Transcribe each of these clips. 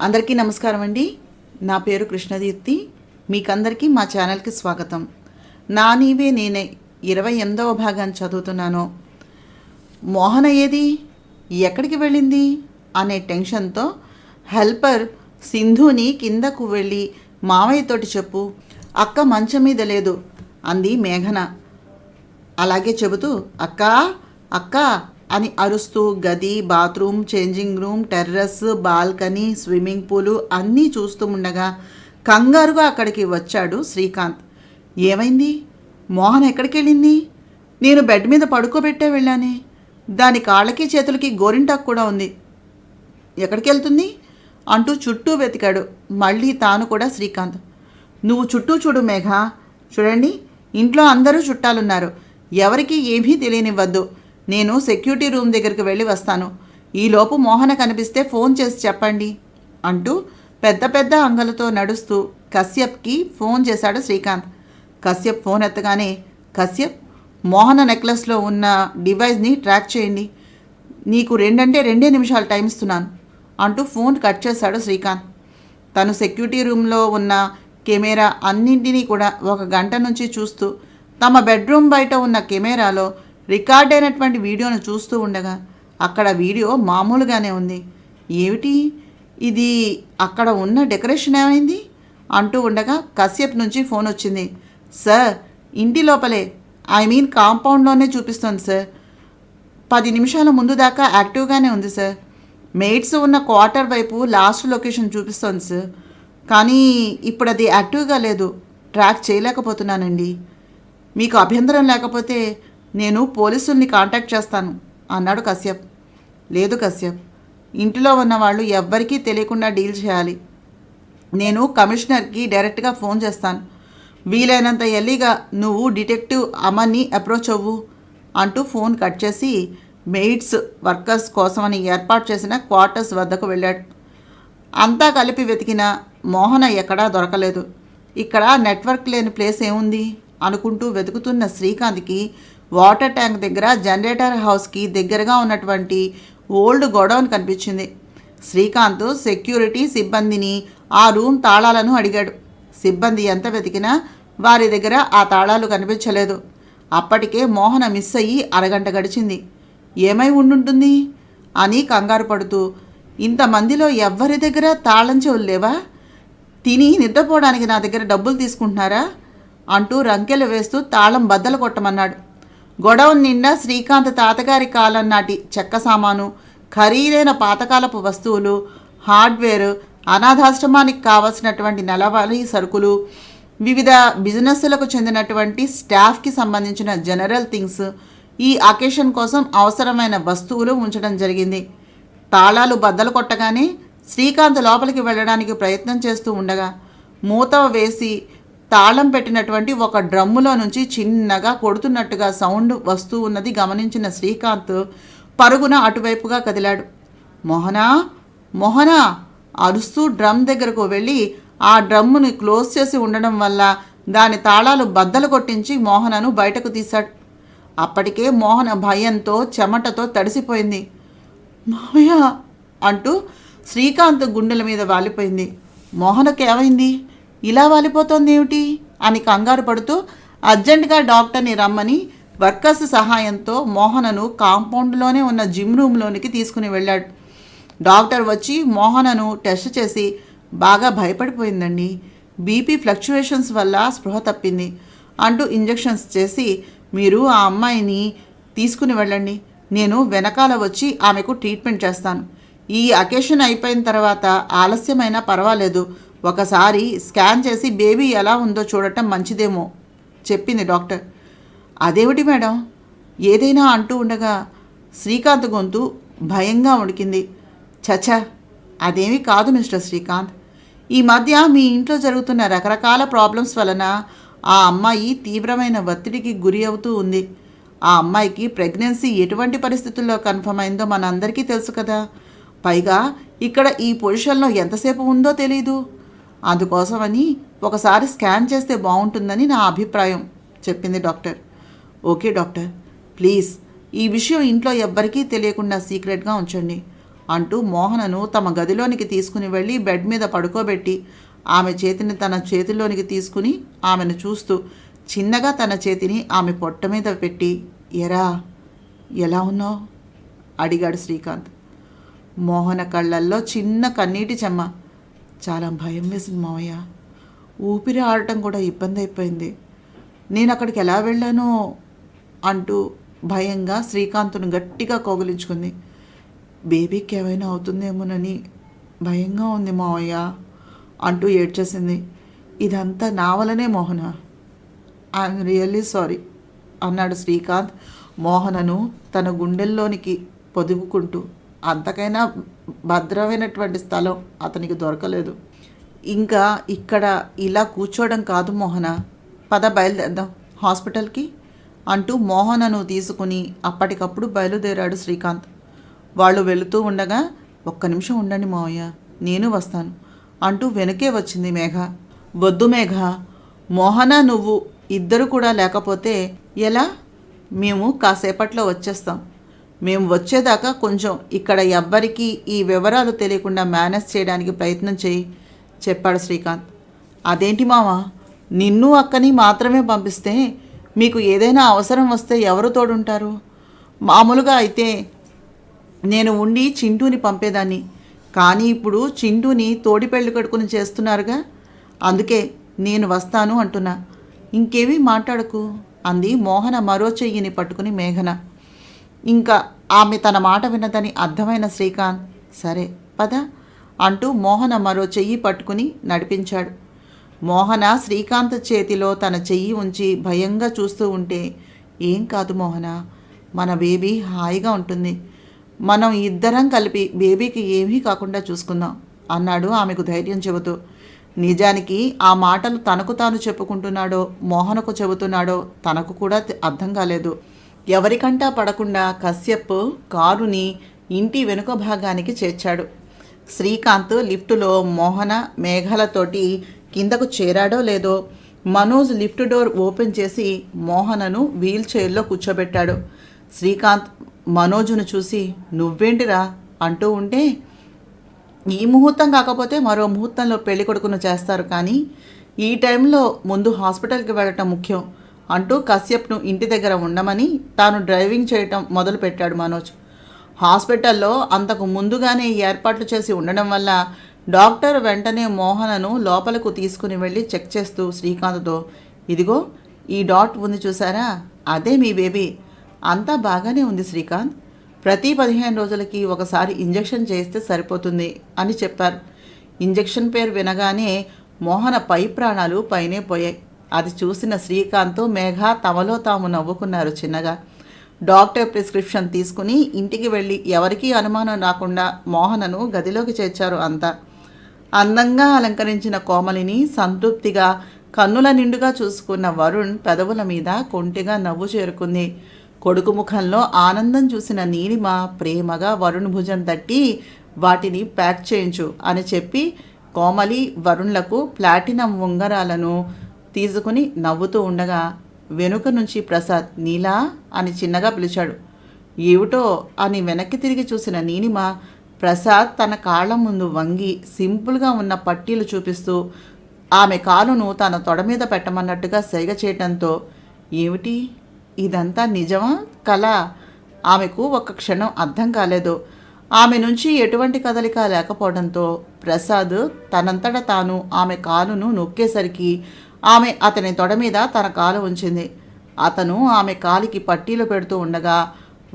అందరికీ నమస్కారం అండి. నా పేరు కృష్ణదీప్తి. మీకందరికీ మా ఛానల్కి స్వాగతం. నా నీవే నేనే 28వ భాగాన్ని చదువుతున్నాను. మోహన ఏది, ఎక్కడికి వెళ్ళింది అనే టెన్షన్తో హెల్పర్ సింధుని కిందకు వెళ్ళి మావయ్యతోటి చెప్పు, అక్క మంచం మీద లేదు అంది మేఘన. అలాగే చెబుతూ అక్కా అక్కా అని అరుస్తూ గది, bathroom, changing room, terrace, balcony, swimming pool అన్నీ చూస్తూ ఉండగా కంగారుగా అక్కడికి వచ్చాడు శ్రీకాంత్. ఏమైంది? మోహన్ ఎక్కడికి వెళ్ళింది? నేను బెడ్ మీద పడుకోబెట్టే వెళ్ళానే. దాని కాళ్ళకి చేతులకి గోరింటాకు కూడా ఉంది. ఎక్కడికి వెళ్తుంది అంటూ చుట్టూ వెతికాడు. మళ్ళీ తాను కూడా శ్రీకాంత్. నువ్వు చుట్టూ చూడు మేఘ. చూడండి, ఇంట్లో అందరూ చుట్టాలున్నారు. ఎవరికి ఏమీ తెలియనివ్వద్దు. నేను సెక్యూరిటీ రూమ్ దగ్గరికి వెళ్ళి వస్తాను. ఈలోపు మోహన కనిపిస్తే ఫోన్ చేసి చెప్పండి అంటూ పెద్ద పెద్ద అంగలతో నడుస్తూ కశ్యప్కి ఫోన్ చేశాడు శ్రీకాంత్. కశ్యప్ ఫోన్ ఎత్తగానే, కశ్యప్, మోహన నెక్లెస్లో ఉన్న డివైస్ని ట్రాక్ చేయండి. నీకు 2 నిమిషాలు టైం ఇస్తున్నాను అంటూ ఫోన్ కట్ చేశాడు శ్రీకాంత్. తను సెక్యూరిటీ రూమ్లో ఉన్న కెమెరా అన్నింటినీ కూడా 1 గంట నుంచి చూస్తూ తమ బెడ్రూమ్ బయట ఉన్న కెమెరాలో రికార్డ్ అయినటువంటి వీడియోను చూస్తూ ఉండగా అక్కడ వీడియో మామూలుగానే ఉంది. ఏమిటి ఇది, అక్కడ ఉన్న డెకరేషన్ ఏమైంది అంటూ ఉండగా కశ్యప్ నుంచి ఫోన్ వచ్చింది. సార్, ఇంటి లోపలే, కాంపౌండ్లోనే చూపిస్తుంది సార్. 10 నిమిషాల ముందు దాకా యాక్టివ్గానే ఉంది సార్. మెయిట్స్ ఉన్న క్వార్టర్ వైపు లాస్ట్ లొకేషన్ చూపిస్తుంది సార్. కానీ ఇప్పుడు అది యాక్టివ్గా లేదు. ట్రాక్ చేయలేకపోతున్నానండి. మీకు అభ్యంతరం లేకపోతే నేను పోలీసుల్ని కాంటాక్ట్ చేస్తాను అన్నాడు కశ్యప్. లేదు కశ్యప్, ఇంటిలో ఉన్న వాళ్ళు ఎవ్వరికీ తెలియకుండా డీల్ చేయాలి. నేను కమిషనర్కి డైరెక్ట్గా ఫోన్ చేస్తాను. వీలైనంత ఎర్లీగా నువ్వు డిటెక్టివ్ అమన్ని అప్రోచ్ అవ్వు అంటూ ఫోన్ కట్ చేసి మెయిడ్స్ వర్కర్స్ కోసమని ఏర్పాటు చేసిన క్వార్టర్స్ వద్దకు వెళ్ళాడు. అంతా కలిపి వెతికినా మోహన ఎక్కడా దొరకలేదు. ఇక్కడ నెట్వర్క్ లేని ప్లేస్ ఏముంది అనుకుంటూ వెతుకుతున్న శ్రీకాంత్కి వాటర్ ట్యాంక్ దగ్గర జనరేటర్ హౌస్కి దగ్గరగా ఉన్నటువంటి ఓల్డ్ గోడౌన్ కనిపించింది. శ్రీకాంత్ సెక్యూరిటీ సిబ్బందిని ఆ రూమ్ తాళాలను అడిగాడు. సిబ్బంది ఎంత వెతికినా వారి దగ్గర ఆ తాళాలు కనిపించలేదు. అప్పటికే మోహన మిస్ అయ్యి అరగంట గడిచింది. ఏమై ఉండుంటుంది అని కంగారు పడుతూ, ఇంతమందిలో ఎవ్వరి దగ్గర తాళం చెవులు లేవా? తిని నిద్రపోవడానికి నా దగ్గర డబ్బులు తీసుకుంటున్నారా అంటూ రంకెలు వేస్తూ తాళం బద్దలు కొట్టమన్నాడు. గొడౌన్ నిండా శ్రీకాంత్ తాతగారి కాలం నాటి చెక్క సామాను, ఖరీదైన పాతకాలపు వస్తువులు, హార్డ్వేర్, అనాథాశ్రమానికి కావలసినటువంటి నెలవారీ సరుకులు, వివిధ బిజినెస్లకు చెందినటువంటి స్టాఫ్కి సంబంధించిన జనరల్ థింగ్స్, ఈ అకేషన్ కోసం అవసరమైన వస్తువులు ఉంచడం జరిగింది. తాళాలు బద్దలు కొట్టగానే శ్రీకాంత్ లోపలికి వెళ్ళడానికి ప్రయత్నం చేస్తూ ఉండగా మూత వేసి తాళం పెట్టినటువంటి ఒక డ్రమ్ములో నుంచి చిన్నగా కొడుతున్నట్టుగా సౌండ్ వస్తూ ఉన్నది గమనించిన శ్రీకాంత్ పరుగున అటువైపుగా కదిలాడు. మోహనా మోహనా అరుస్తూ డ్రమ్ దగ్గరకు వెళ్ళి ఆ డ్రమ్ముని క్లోజ్ చేసి ఉండడం వల్ల దాని తాళాలు బద్దలు కొట్టించి మోహనను బయటకు తీశాడు. అప్పటికే మోహన భయంతో చెమటతో తడిసిపోయింది. మావయ్య అంటూ శ్రీకాంత్ గుండెల మీద వాలిపోయింది. మోహనకు ఏమైంది, ఇలా వాలిపోతోంది ఏమిటి అని కంగారు పడుతూ అర్జెంటుగా డాక్టర్ని రమ్మని వర్కర్స్ సహాయంతో మోహనను కాంపౌండ్లోనే ఉన్న జిమ్ రూమ్లోనికి తీసుకుని వెళ్ళాడు. డాక్టర్ వచ్చి మోహనను టెస్ట్ చేసి, బాగా భయపడిపోయిందండి, బీపీ ఫ్లక్చువేషన్స్ వల్ల స్పృహ తప్పింది అంటూ ఇంజెక్షన్స్ చేసి, మీరు ఆ అమ్మాయిని తీసుకుని వెళ్ళండి, నేను వెనకాల వచ్చి ఆమెకు ట్రీట్మెంట్ చేస్తాను. ఈ అకేషన్ అయిపోయిన తర్వాత ఆలస్యమైనా పర్వాలేదు, ఒకసారి స్కాన్ చేసి బేబీ ఎలా ఉందో చూడటం మంచిదేమో చెప్పింది డాక్టర్. అదేమిటి మేడం ఏదైనా అంటూ ఉండగా శ్రీకాంత్ గొంతు భయంగా ఉడికింది. చచా, అదేమీ కాదు మిస్టర్ శ్రీకాంత్. ఈ మధ్య మీ ఇంట్లో జరుగుతున్న రకరకాల ప్రాబ్లమ్స్ వలన ఆ అమ్మాయి తీవ్రమైన ఒత్తిడికి గురి అవుతూ ఉంది. ఆ అమ్మాయికి ప్రెగ్నెన్సీ ఎటువంటి పరిస్థితుల్లో కన్ఫర్మ్ అయిందో మనందరికీ తెలుసు కదా. పైగా ఇక్కడ ఈ పొజిషన్లో ఎంతసేపు ఉందో తెలీదు. అందుకోసమని ఒకసారి స్కాన్ చేస్తే బాగుంటుందని నా అభిప్రాయం చెప్పింది డాక్టర్. ఓకే డాక్టర్, ప్లీజ్ ఈ విషయం ఇంట్లో ఎవ్వరికీ తెలియకుండా సీక్రెట్గా ఉంచండి అంటూ మోహనను తమ గదిలోనికి తీసుకుని వెళ్ళి బెడ్ మీద పడుకోబెట్టి ఆమె చేతిని తన చేతిలోనికి తీసుకుని ఆమెను చూస్తూ చిన్నగా తన చేతిని ఆమె పొట్ట మీద పెట్టి, ఎరా ఎలా ఉన్నావు అడిగాడు శ్రీకాంత్. మోహన కళ్ళల్లో చిన్న కన్నీటి చెమ్మ. చాలా భయం వేసింది మావయ్య, ఊపిరి ఆడటం కూడా ఇబ్బంది అయిపోయింది, నేను అక్కడికి ఎలా వెళ్ళానో అంటూ భయంగా శ్రీకాంత్ను గట్టిగా కౌగిలించుకుంది. బేబీకి ఏమైనా అవుతుందేమోనని భయంగా ఉంది మావయ్య అంటూ ఏడ్చేసింది. ఇదంతా నా వలనే మోహన, ఐఎమ్ రియల్లీ సారీ అన్నాడు శ్రీకాంత్ మోహనను తన గుండెల్లోనికి పొదుగుకుంటూ. అంతకైనా భద్రమైనటువంటి స్థలం అతనికి దొరకలేదు. ఇంకా ఇక్కడ ఇలా కూర్చోవడం కాదు మోహన, పద బయలుదేద్దాం హాస్పిటల్కి అంటూ మోహనను తీసుకుని అప్పటికప్పుడు బయలుదేరాడు శ్రీకాంత్. వాళ్ళు వెళుతూ ఉండగా, ఒక్క నిమిషం ఉండండి మావయ్య, నేను వస్తాను అంటూ వెనకే వచ్చింది మేఘ. వద్దు మేఘ, మోహన నువ్వు ఇద్దరు కూడా లేకపోతే ఎలా? మేము కాసేపట్లో వచ్చేస్తాం, మేము వచ్చేదాకా కొంచెం ఇక్కడ ఎవ్వరికీ ఈ వివరాలు తెలియకుండా మేనేజ్ చేయడానికి ప్రయత్నం చేయి చెప్పాడు శ్రీకాంత్. అదేంటి మావా, నిన్ను అక్కని మాత్రమే పంపిస్తే మీకు ఏదైనా అవసరం వస్తే ఎవరు తోడుంటారు? మామూలుగా అయితే నేను ఉండి చింటూని పంపేదాన్ని, కానీ ఇప్పుడు చింటూని తోడి పెళ్లి కడుకుని చేస్తున్నారుగా, అందుకే నేను వస్తాను అంటున్నా. ఇంకేమీ మాట్లాడకు అంది మోహన మరో చెయ్యిని పట్టుకుని మేఘన. ఇంకా ఆమె తన మాట విన్నదని అర్థమైన శ్రీకాంత్, సరే పద అంటూ మోహన మరో చెయ్యి పట్టుకుని నడిపించాడు. మోహన శ్రీకాంత్ చేతిలో తన చెయ్యి ఉంచి భయంగా చూస్తూ ఉంటే, ఏం కాదు మోహన, మన బేబీ హాయిగా ఉంటుంది, మనం ఇద్దరం కలిపి బేబీకి ఏమీ కాకుండా చూసుకుందాం అన్నాడు ఆమెకు ధైర్యం చెబుతూ. నిజానికి ఆ మాటలు తనకు తాను చెప్పుకుంటున్నాడో మోహనకు చెబుతున్నాడో తనకు కూడా అర్థం కాలేదు. ఎవరికంటా పడకుండా కశ్యప్ కారుని ఇంటి వెనుక భాగానికి చేర్చాడు. శ్రీకాంత్ లిఫ్టులో మోహన మేఘలతోటి కిందకు చేరాడో లేదో మనోజ్ లిఫ్ట్ డోర్ ఓపెన్ చేసి మోహనను వీల్ చైర్లో కూర్చోబెట్టాడు. శ్రీకాంత్ మనోజును చూసి, నువ్వేంటిరా అంటూ ఉంటే, ఈ ముహూర్తం కాకపోతే మరో ముహూర్తంలో పెళ్లి కొడుకును చేస్తారు, కానీ ఈ టైంలో ముందు హాస్పిటల్కి వెళ్ళటం ముఖ్యం అంటూ కశ్యప్ను ఇంటి దగ్గర ఉండమని తాను డ్రైవింగ్ చేయటం మొదలుపెట్టాడు మనోజ్. హాస్పిటల్లో అంతకు ముందుగానే ఏర్పాట్లు చేసి ఉండడం వల్ల డాక్టర్ వెంటనే మోహనను లోపలకు తీసుకుని వెళ్ళి చెక్ చేస్తూ శ్రీకాంత్తో, ఇదిగో ఈ డాట్ ఉంది చూసారా, అదే మీ బేబీ, అంతా బాగానే ఉంది శ్రీకాంత్, ప్రతి 15 రోజులకి ఒకసారి ఇంజెక్షన్ చేస్తే సరిపోతుంది అని చెప్పారు. ఇంజెక్షన్ పేరు వినగానే మోహన పై ప్రాణాలు పైనే పోయాయి. అది చూసిన శ్రీకాంత్ మేఘ తమలో తాము నవ్వుకున్నారు చిన్నగా. డాక్టర్ ప్రిస్క్రిప్షన్ తీసుకుని ఇంటికి వెళ్ళి ఎవరికీ అనుమానం రాకుండా మోహనను గదిలోకి చేర్చారు అంతా. అందంగా అలంకరించిన కోమలిని సంతృప్తిగా కన్నుల నిండుగా చూసుకున్న వరుణ్ పెదవుల మీద కొంటిగా నవ్వు చేరుకుంది. కొడుకు ముఖంలో ఆనందం చూసిన నీలిమ ప్రేమగా వరుణ్ భుజం తట్టి, వాటిని ప్యాక్ చేయించు అని చెప్పి కోమలి వరుణ్లకు ప్లాటినం ఉంగరాలను తీసుకుని నవ్వుతూ ఉండగా వెనుక నుంచి ప్రసాద్ నీలా అని చిన్నగా పిలిచాడు. ఏమిటో అని వెనక్కి తిరిగి చూసిన నీలిమ ప్రసాద్ తన కాళ్ళ ముందు వంగి సింపుల్గా ఉన్న పట్టీలు చూపిస్తూ ఆమె కాలును తన తొడ మీద పెట్టమన్నట్టుగా సైగ చేయటంతో, ఏమిటి ఇదంతా నిజమా కళ? ఆమెకు ఒక్క క్షణం అర్థం కాలేదు. ఆమె నుంచి ఎటువంటి కదలిక లేకపోవడంతో ప్రసాద్ తనంతట తాను ఆమె కాలును నొక్కేసరికి ఆమె అతని తొడ మీద తన కాలు ఉంచింది. అతను ఆమె కాలికి పట్టీలు పెడుతూ ఉండగా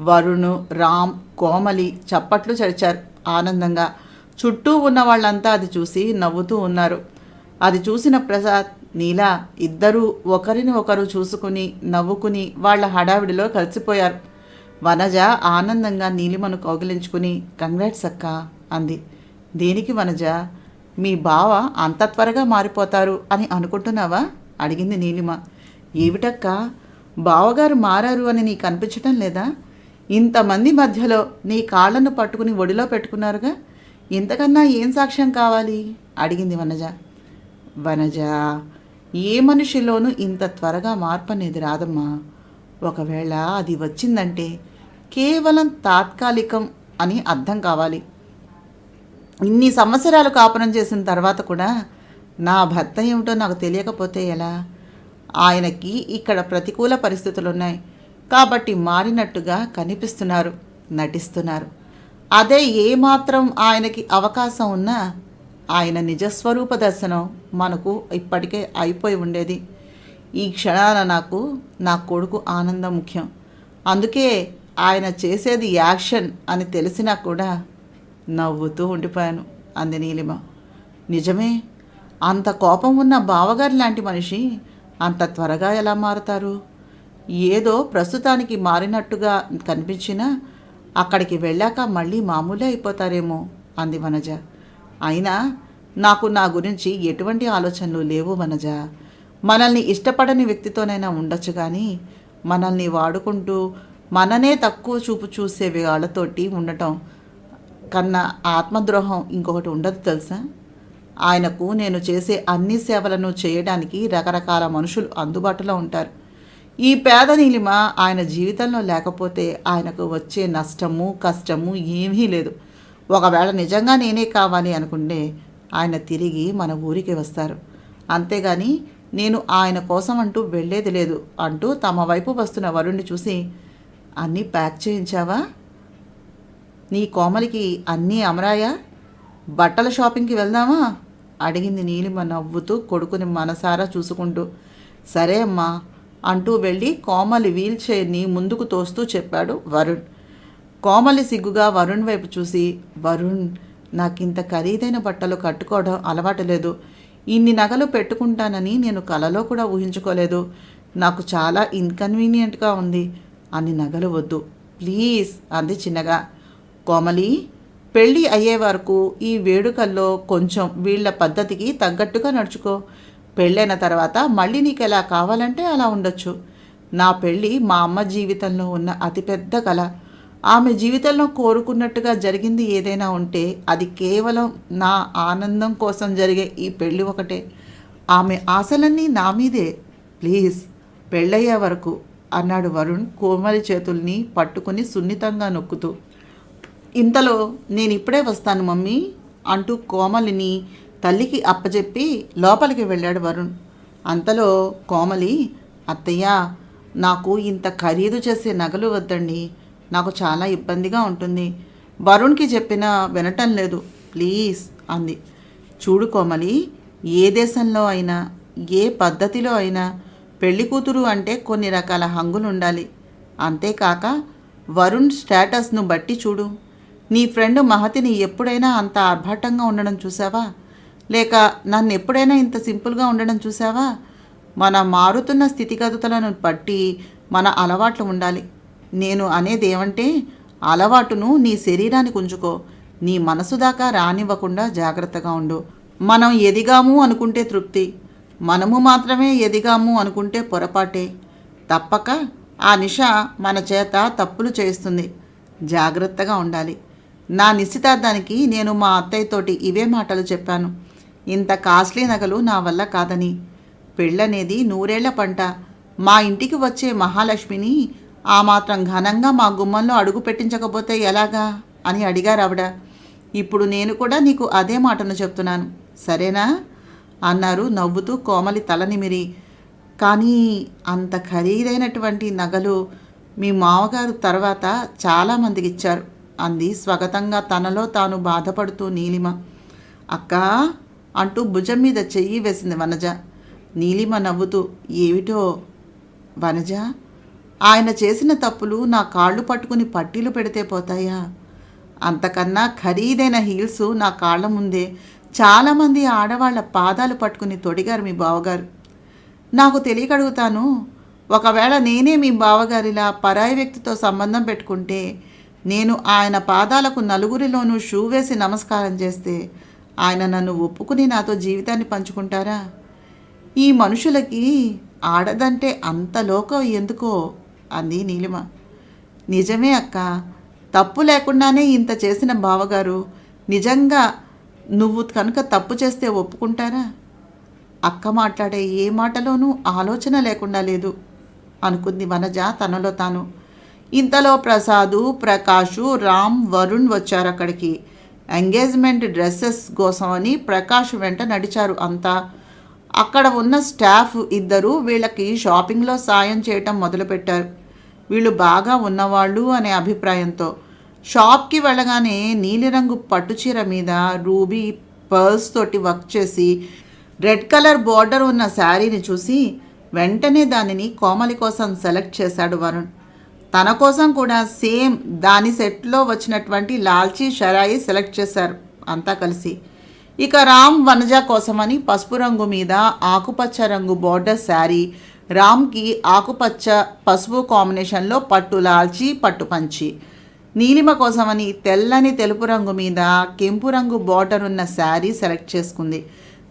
వరుణ్, రామ్, కోమలి చప్పట్లు చరిచారు ఆనందంగా. చుట్టూ ఉన్న వాళ్ళంతా అది చూసి నవ్వుతూ ఉన్నారు. అది చూసిన ప్రసాద్, నీలా ఇద్దరూ ఒకరిని ఒకరు చూసుకుని నవ్వుకుని వాళ్ళ హడావిడిలో కలిసిపోయారు. వనజ ఆనందంగా నీలిమను కౌగిలించుకుని, కంగ్రాట్స్ అక్క అంది. దేనికి వనజ, మీ బావ అంత త్వరగా మారిపోతారు అని అనుకుంటున్నావా అడిగింది నీలిమ. ఏమిటక్క, బావగారు మారారు అని నీకు అనిపించటం లేదా? ఇంతమంది మధ్యలో నీ కాళ్ళను పట్టుకుని ఒడిలో పెట్టుకున్నారుగా, ఇంతకన్నా ఏం సాక్ష్యం కావాలి అడిగింది వనజ. వనజ, ఏ మనిషిలోనూ ఇంత త్వరగా మార్పు అనేది రాదమ్మా. ఒకవేళ అది వచ్చిందంటే కేవలం తాత్కాలికం అని అర్థం కావాలి. ఇన్ని సంవత్సరాలు కాపురం చేసిన తర్వాత కూడా నా భర్త ఏమిటో నాకు తెలియకపోతే ఎలా? ఆయనకి ఇక్కడ ప్రతికూల పరిస్థితులు ఉన్నాయి కాబట్టి మారినట్టుగా కనిపిస్తున్నారు, నటిస్తున్నారు. అదే ఏమాత్రం ఆయనకి అవకాశం ఉన్నా ఆయన నిజస్వరూప దర్శనం మనకు ఇప్పటికే అయిపోయి ఉండేది. ఈ క్షణాన నాకు నా కొడుకు ఆనందం ముఖ్యం. అందుకే ఆయన చేసేది యాక్షన్ అని తెలిసినా కూడా నవ్వుతూ ఉండిపోయాను అంది నీలిమ. నిజమే, అంత కోపం ఉన్న బావగారు లాంటి మనిషి అంత త్వరగా ఎలా మారుతారు? ఏదో ప్రస్తుతానికి మారినట్టుగా కనిపించినా అక్కడికి వెళ్ళాక మళ్ళీ మామూలే అయిపోతారేమో అంది వనజ. అయినా నాకు నా గురించి ఎటువంటి ఆలోచనలు లేవు వనజ. మనల్ని ఇష్టపడని వ్యక్తితోనైనా ఉండొచ్చు కానీ మనల్ని వాడుకుంటూ మననే తక్కువ చూపు చూసే వాళ్ళతోటి ఉండటం కన్నా ఆత్మద్రోహం ఇంకొకటి ఉండదు తెలుసా? ఆయనకు నేను చేసే అన్ని సేవలను చేయడానికి రకరకాల మనుషులు అందుబాటులో ఉంటారు. ఈ పేద నీలిమ ఆయన జీవితంలో లేకపోతే ఆయనకు వచ్చే నష్టము కష్టము ఏమీ లేదు. ఒకవేళ నిజంగా నేనే కావాలి అనుకుంటే ఆయన తిరిగి మన ఊరికి వస్తారు. అంతేగాని నేను ఆయన కోసం అంటూ వెళ్ళేది లేదు అంటూ తమ వైపు వస్తున్న వరుణ్ణి చూసి, అన్నీ ప్యాక్ చేయించావా? నీ కోమలికి అన్నీ అమరాయా? బట్టల షాపింగ్కి వెళ్దామా అడిగింది నీలిమ నవ్వుతూ కొడుకుని మనసారా చూసుకుంటూ. సరే అమ్మా అంటూ వెళ్ళి కోమలి వీల్ చైర్ని ముందుకు తోస్తూ చెప్పాడు వరుణ్. కోమలి సిగ్గుగా వరుణ్ వైపు చూసి, వరుణ్, నాకింత ఖరీదైన బట్టలు కట్టుకోవడం అలవాటు లేదు. ఇన్ని నగలు పెట్టుకుంటానని నేను కలలో కూడా ఊహించుకోలేదు. నాకు చాలా ఇన్కన్వీనియంట్గా ఉంది. అన్ని నగలు వద్దు ప్లీజ్ అంది చిన్నగా. కోమలి, పెళ్ళి అయ్యే వరకు ఈ వేడుకల్లో కొంచెం వీళ్ళ పద్ధతికి తగ్గట్టుగా నడుచుకో. పెళ్ళైన తర్వాత మళ్ళీ నీకు ఎలా కావాలంటే అలా ఉండొచ్చు. నా పెళ్ళి మా అమ్మ జీవితంలో ఉన్న అతిపెద్ద కళ. ఆమె జీవితంలో కోరుకున్నట్టుగా జరిగింది ఏదైనా ఉంటే అది కేవలం నా ఆనందం కోసం జరిగే ఈ పెళ్ళి ఒకటే. ఆమె ఆశలన్నీ నా మీదే. ప్లీజ్ పెళ్ళయ్యే వరకు అన్నాడు వరుణ్ కోమలి చేతుల్ని పట్టుకుని సున్నితంగా నొక్కుతూ. ఇంతలో నేను ఇప్పుడే వస్తాను మమ్మీ అంటూ కోమలిని తల్లికి అప్పచెప్పి లోపలికి వెళ్ళాడు వరుణ్. అంతలో కోమలి, అత్తయ్య, నాకు ఇంత ఖరీదు చేసే నగలు వద్దండి, నాకు చాలా ఇబ్బందిగా ఉంటుంది. వరుణ్కి చెప్పినా వినటం లేదు, ప్లీజ్ అంది. చూడు కోమలి, ఏ దేశంలో అయినా ఏ పద్ధతిలో అయినా పెళ్లి కూతురు అంటే కొన్ని రకాల హంగులు ఉండాలి. అంతేకాక వరుణ్ స్టేటస్ను బట్టి చూడు. నీ ఫ్రెండ్ మహతిని ఎప్పుడైనా అంత ఆర్భాటంగా ఉండడం చూసావా? లేక నన్ను ఎప్పుడైనా ఇంత సింపుల్గా ఉండడం చూసావా? మన మారుతున్న స్థితిగతులను బట్టి మన అలవాట్లు ఉండాలి. నేను అనేది ఏమంటే, అలవాటును నీ శరీరానికి ఉంచుకో, నీ మనసు దాకా రానివ్వకుండా జాగ్రత్తగా ఉండు. మనం ఎదిగాము అనుకుంటే తృప్తి, మనము మాత్రమే ఎదిగాము అనుకుంటే పొరపాటే. తప్పక ఆ నిష మన చేత తప్పులు చేస్తుంది. జాగ్రత్తగా ఉండాలి. నా నిశ్చితార్థానికి నేను మా అత్తయ్యతోటి ఇవే మాటలు చెప్పాను. ఇంత కాస్ట్లీ నగలు నా వల్ల కాదని. పెళ్ళనేది 100 ఏళ్ల పంట. మా ఇంటికి వచ్చే మహాలక్ష్మిని ఆ మాత్రం ఘనంగా మా గుమ్మంలో అడుగు పెట్టించకపోతే ఎలాగా అని అడిగారు ఆవిడ. ఇప్పుడు నేను కూడా నీకు అదే మాటను చెప్తున్నాను, సరేనా అన్నారు నవ్వుతూ కోమలి తల నిమిరి. కానీ అంత ఖరీదైనటువంటి నగలు మీ మామగారు తర్వాత చాలామందికి ఇచ్చారు అంది స్వగతంగా తనలో తాను బాధపడుతూ నీలిమ. అక్కా అంటూ భుజం మీద చెయ్యి వేసింది వనజ. నీలిమ నవ్వుతూ, ఏమిటో వనజ, ఆయన చేసిన తప్పులు నా కాళ్ళు పట్టుకుని పట్టీలు పెడితే పోతాయా? అంతకన్నా ఖరీదైన హీల్స్ నా కాళ్ళ ముందే చాలామంది ఆడవాళ్ల పాదాలు పట్టుకుని తొడిగారు మీ బావగారు. నాకు తెలియకడుగుతాను, ఒకవేళ నేనే మీ బావగారిలా పరాయి వ్యక్తితో సంబంధం పెట్టుకుంటే, నేను ఆయన పాదాలకు నలుగురిలోనూ షూ వేసి నమస్కారం చేస్తే ఆయన నన్ను ఒప్పుకుని నాతో జీవితాన్ని పంచుకుంటారా? ఈ మనుషులకి ఆడదంటే అంత లోకం ఎందుకో అంది నీలిమ. నిజమే అక్క, తప్పు లేకుండానే ఇంత చేసిన బావగారు నిజంగా నువ్వు కనుక తప్పు చేస్తే ఒప్పుకుంటారా? అక్క మాట్లాడే ఏ మాటలోనూ ఆలోచన లేకుండా లేదు అనుకుంది వనజ తనలో తాను. ఇంతలో ప్రసాదు, ప్రకాషు, రామ్, వరుణ్ వచ్చారు అక్కడికి. ఎంగేజ్మెంట్ డ్రెస్సెస్ కోసమని ప్రకాష్ వెంట నడిచారు అంతా. అక్కడ ఉన్న స్టాఫ్ ఇద్దరు వీళ్ళకి షాపింగ్లో సాయం చేయటం మొదలుపెట్టారు. వీళ్ళు బాగా ఉన్నవాళ్ళు అనే అభిప్రాయంతో షాప్కి వెళ్ళగానే నీలిరంగు పట్టుచీర మీద రూబీ పర్ల్స్ తోటి వర్క్ చేసి రెడ్ కలర్ బార్డర్ ఉన్న శారీని చూసి వెంటనే దానిని కోమలి కోసం సెలెక్ట్ చేశాడు వరుణ్. తన కోసం కూడా సేమ్ దాని సెట్లో వచ్చినటువంటి లాల్చీ షరాయి సెలెక్ట్ చేశారు అంతా కలిసి. ఇక రామ్ వనజ కోసమని పసుపు రంగు మీద ఆకుపచ్చ రంగు బార్డర్ శారీ, రామ్కి ఆకుపచ్చ పసుపు కాంబినేషన్లో పట్టు లాల్చీ పట్టు పంచి, నీలిమ కోసమని తెల్లని తెలుపు రంగు మీద కెంపు రంగు బార్డర్ ఉన్న శారీ సెలెక్ట్ చేసుకుంది.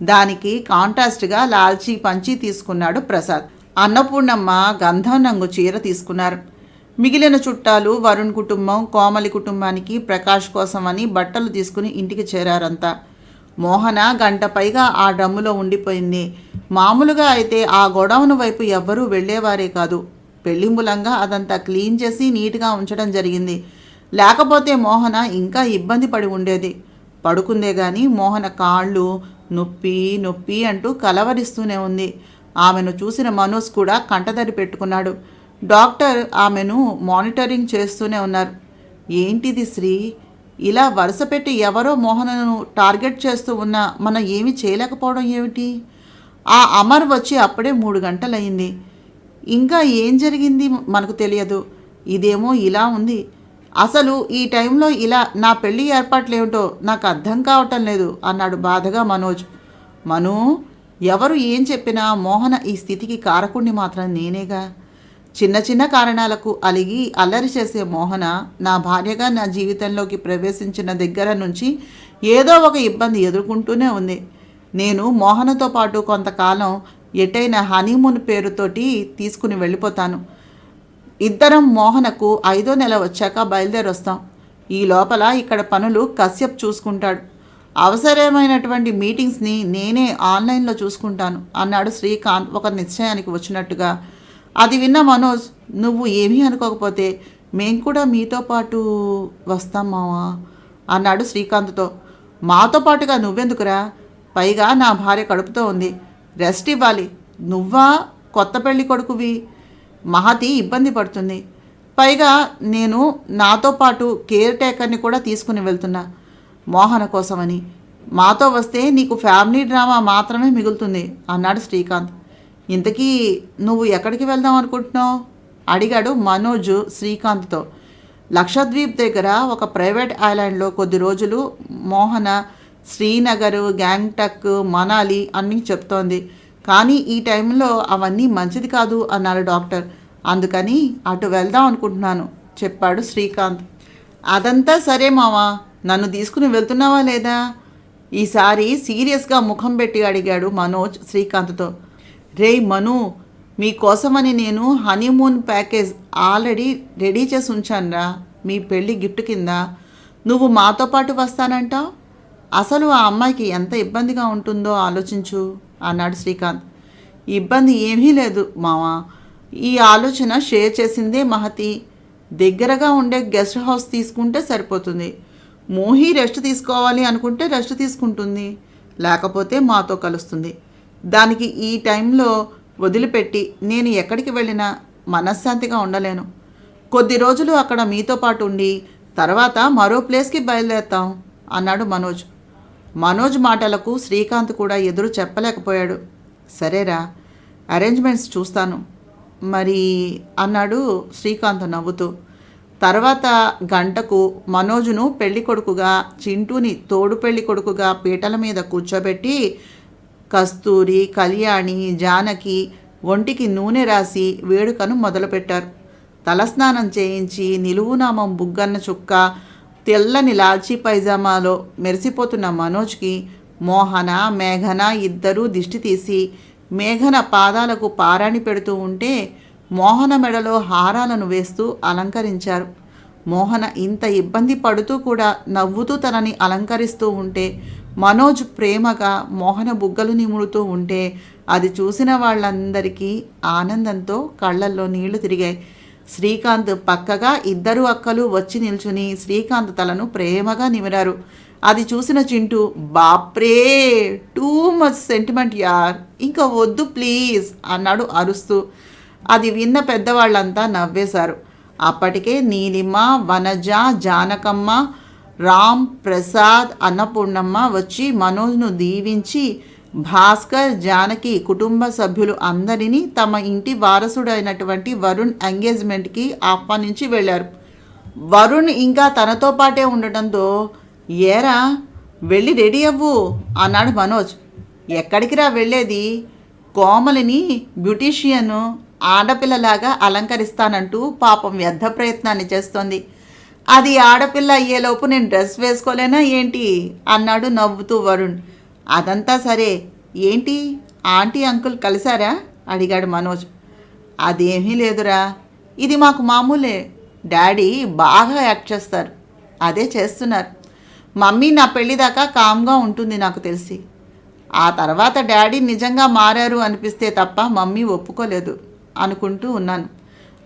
దానికి కాంట్రాస్ట్గా లాల్చీ పంచి తీసుకున్నాడు ప్రసాద్. అన్నపూర్ణమ్మ గంధం రంగు చీర తీసుకున్నారు. మిగిలిన చుట్టాలు వరుణ్ కుటుంబం, కోమలి కుటుంబానికి ప్రకాష్ కోసమని బట్టలు తీసుకుని ఇంటికి చేరారంతా. మోహన గంట పైగా ఆ డ్రమ్ములో ఉండిపోయింది. మామూలుగా అయితే ఆ గొడౌన్ వైపు ఎవ్వరూ వెళ్ళేవారే కాదు. పెళ్లి మూలంగా అదంతా క్లీన్ చేసి నీట్గా ఉంచడం జరిగింది. లేకపోతే మోహన ఇంకా ఇబ్బంది పడి ఉండేది. పడుకుందే కానీ మోహన కాళ్ళు నొప్పి నొప్పి అంటూ కలవరిస్తూనే ఉంది. ఆమెను చూసిన మనోజ్ కూడా కంటతడి పెట్టుకున్నాడు. డాక్టర్ ఆమెను మానిటరింగ్ చేస్తూనే ఉన్నారు. ఏంటిది శ్రీ, ఇలా వరుస పెట్టి ఎవరో మోహనను టార్గెట్ చేస్తూ ఉన్నా మనం ఏమీ చేయలేకపోవడం ఏమిటి? ఆ అమర్ వచ్చి అప్పుడే 3 గంటలయ్యింది. ఇంకా ఏం జరిగింది మనకు తెలియదు. ఇదేమో ఇలా ఉంది. అసలు ఈ టైంలో ఇలా నా పెళ్లి ఏర్పాట్లు ఏమిటో నాకు అర్థం కావటం లేదు అన్నాడు బాధగా మనోజ్. మను, ఎవరు ఏం చెప్పినా మోహన ఈ స్థితికి కారకుణ్ణి మాత్రం నేనేగా. చిన్న చిన్న కారణాలకు అలిగి అల్లరి చేసే మోహన నా భార్యగా నా జీవితంలోకి ప్రవేశించిన దగ్గర నుంచి ఏదో ఒక ఇబ్బంది ఎదుర్కొంటూనే ఉంది. నేను మోహనతో పాటు కొంతకాలం ఎటైనా హనీమూన్ పేరుతోటి తీసుకుని వెళ్ళిపోతాను. ఇద్దరం మోహనకు 5వ నెల వచ్చాక బయలుదేరొస్తాం. ఈ లోపల ఇక్కడ పనులు కశ్యప్ చూసుకుంటాడు. అవసరమైనటువంటి మీటింగ్స్ని నేనే ఆన్లైన్లో చూసుకుంటాను అన్నాడు శ్రీకాంత్ ఒక నిశ్చయానికి వచ్చినట్టుగా. అది విన్న మనోజ్, నువ్వు ఏమీ అనుకోకపోతే మేం కూడా మీతో పాటు వస్తాం మావా అన్నాడు శ్రీకాంత్తో. మాతో పాటుగా నువ్వెందుకురా? పైగా నా భార్య కడుపుతో ఉంది, రెస్ట్ ఇవ్వాలి. నువ్వా కొత్త పెళ్లి కొడుకువి? మహతి ఇబ్బంది పడుతుంది. పైగా నేను నాతో పాటు కేర్ టేకర్ని కూడా తీసుకుని వెళ్తున్నా మోహన కోసమని. మాతో వస్తే నీకు ఫ్యామిలీ డ్రామా మాత్రమే మిగులుతుంది అన్నాడు శ్రీకాంత్. ఇంతకీ నువ్వు ఎక్కడికి వెళ్దాం అనుకుంటున్నావు అడిగాడు మనోజ్ శ్రీకాంత్తో. లక్షద్వీప్ దగ్గర ఒక ప్రైవేట్ ఐలాండ్లో కొద్ది రోజులు మోహన శ్రీనగర్, గ్యాంగ్టక్, మనాలి అన్నీ చెప్తోంది. కానీ ఈ టైంలో అవన్నీ మంచిది కాదు అన్నారు డాక్టర్. అందుకని అటు వెళ్దాం అనుకుంటున్నాను చెప్పాడు శ్రీకాంత్. అదంతా సరే మావా, నన్ను తీసుకుని వెళ్తున్నావా లేదా? ఈసారి సీరియస్గా ముఖం పెట్టి అడిగాడు మనోజ్ శ్రీకాంత్తో. రేయ్ మను, మీకోసమని నేను హనీమూన్ ప్యాకేజ్ ఆల్రెడీ రెడీ చేసి ఉంచానురా, మీ పెళ్ళి గిఫ్ట్ కింద. నువ్వు మాతో పాటు వస్తానంటావు? అసలు ఆ అమ్మాయికి ఎంత ఇబ్బందిగా ఉంటుందో ఆలోచించు అన్నాడు శ్రీకాంత్. ఇబ్బంది ఏమీ లేదు మావా, ఈ ఆలోచన షేర్ చేసిందే మహతి. దగ్గరగా ఉండే గెస్ట్ హౌస్ తీసుకుంటే సరిపోతుంది. మోహి రెస్ట్ తీసుకోవాలి అనుకుంటే రెస్ట్ తీసుకుంటుంది, లేకపోతే మాతో కలుస్తుంది. దానికి ఈ టైంలో వదిలిపెట్టి నేను ఎక్కడికి వెళ్ళినా మనశ్శాంతిగా ఉండలేను. కొద్ది రోజులు అక్కడ మీతో పాటు ఉండి తర్వాత మరో ప్లేస్కి బయలుదేరుతాం అన్నాడు మనోజ్. మనోజ్ మాటలకు శ్రీకాంత్ కూడా ఎదురు చెప్పలేకపోయాడు. సరేరా, అరేంజ్మెంట్స్ చూస్తాను మరి అన్నాడు శ్రీకాంత్ నవ్వుతూ. తర్వాత గంటకు మనోజును పెళ్లి కొడుకుగా, చింటూని తోడు పెళ్లి కొడుకుగా పీటల మీద కూర్చోబెట్టి కస్తూరి, కళ్యాణి, జానకి ఒంటికి నూనె రాసి వేడుకను మొదలుపెట్టారు. తలస్నానం చేయించి నిలువునామం బుగ్గన్న చుక్క, తెల్లని లాల్చీ పైజామాలో మెరిసిపోతున్న మనోజ్కి మోహన, మేఘన ఇద్దరూ దిష్టి తీసి మేఘన పాదాలకు పారాణి పెడుతూ ఉంటే మోహన మెడలో హారాలను వేస్తూ అలంకరించారు. మోహన ఇంత ఇబ్బంది పడుతూ కూడా నవ్వుతూ తనని అలంకరిస్తూ ఉంటే మనోజ్ ప్రేమగా మోహన బుగ్గలు నిమురుతూ ఉంటే అది చూసిన వాళ్ళందరికీ ఆనందంతో కళ్ళల్లో నీళ్లు తిరిగాయి. శ్రీకాంత్ పక్కగా ఇద్దరు అక్కలు వచ్చి నిల్చుని శ్రీకాంత్ తలను ప్రేమగా నిమిరారు. అది చూసిన చింటూ, బాప్రే, టూ మచ్ సెంటిమెంట్ యార్, ఇంకా వద్దు ప్లీజ్ అన్నాడు అరుస్తూ. అది విన్న పెద్దవాళ్ళంతా నవ్వేశారు. అప్పటికే నీలిమ, వనజ, జానకమ్మ, రామ్, ప్రసాద్, అన్నపూర్ణమ్మ వచ్చి మనోజ్ను దీవించి భాస్కర్, జానకి కుటుంబ సభ్యులు అందరినీ తమ ఇంటి వారసుడైనటువంటి వరుణ్ ఎంగేజ్మెంట్కి ఆహ్వానించి వెళ్ళారు. వరుణ్ ఇంకా తనతో పాటే ఉండటంతో, ఏరా వెళ్ళి రెడీ అవ్వు అన్నాడు మనోజ్. ఎక్కడికి రా వెళ్ళేది? కోమలిని బ్యూటీషియన్ ఆడపిల్లలాగా అలంకరిస్తానంటూ పాపం వ్యర్థ ప్రయత్నాన్ని చేస్తోంది. అది ఆడపిల్ల అయ్యేలోపు నేను డ్రెస్ వేసుకోలేనా ఏంటి అన్నాడు నవ్వుతూ వరుణ్. అదంతా సరే, ఏంటి ఆంటీ అంకుల్ కలిశారా అడిగాడు మనోజ్. అదేమీ లేదురా, ఇది మాకు మామూలే. డాడీ బాగా యాక్ట్ చేస్తారు, అదే చేస్తున్నారు. మమ్మీ నా పెళ్ళి దాకా కామ్గా ఉంటుంది నాకు తెలిసి. ఆ తర్వాత డాడీ నిజంగా మారారు అనిపిస్తే తప్ప మమ్మీ ఒప్పుకోలేదు అనుకుంటూ ఉన్నాను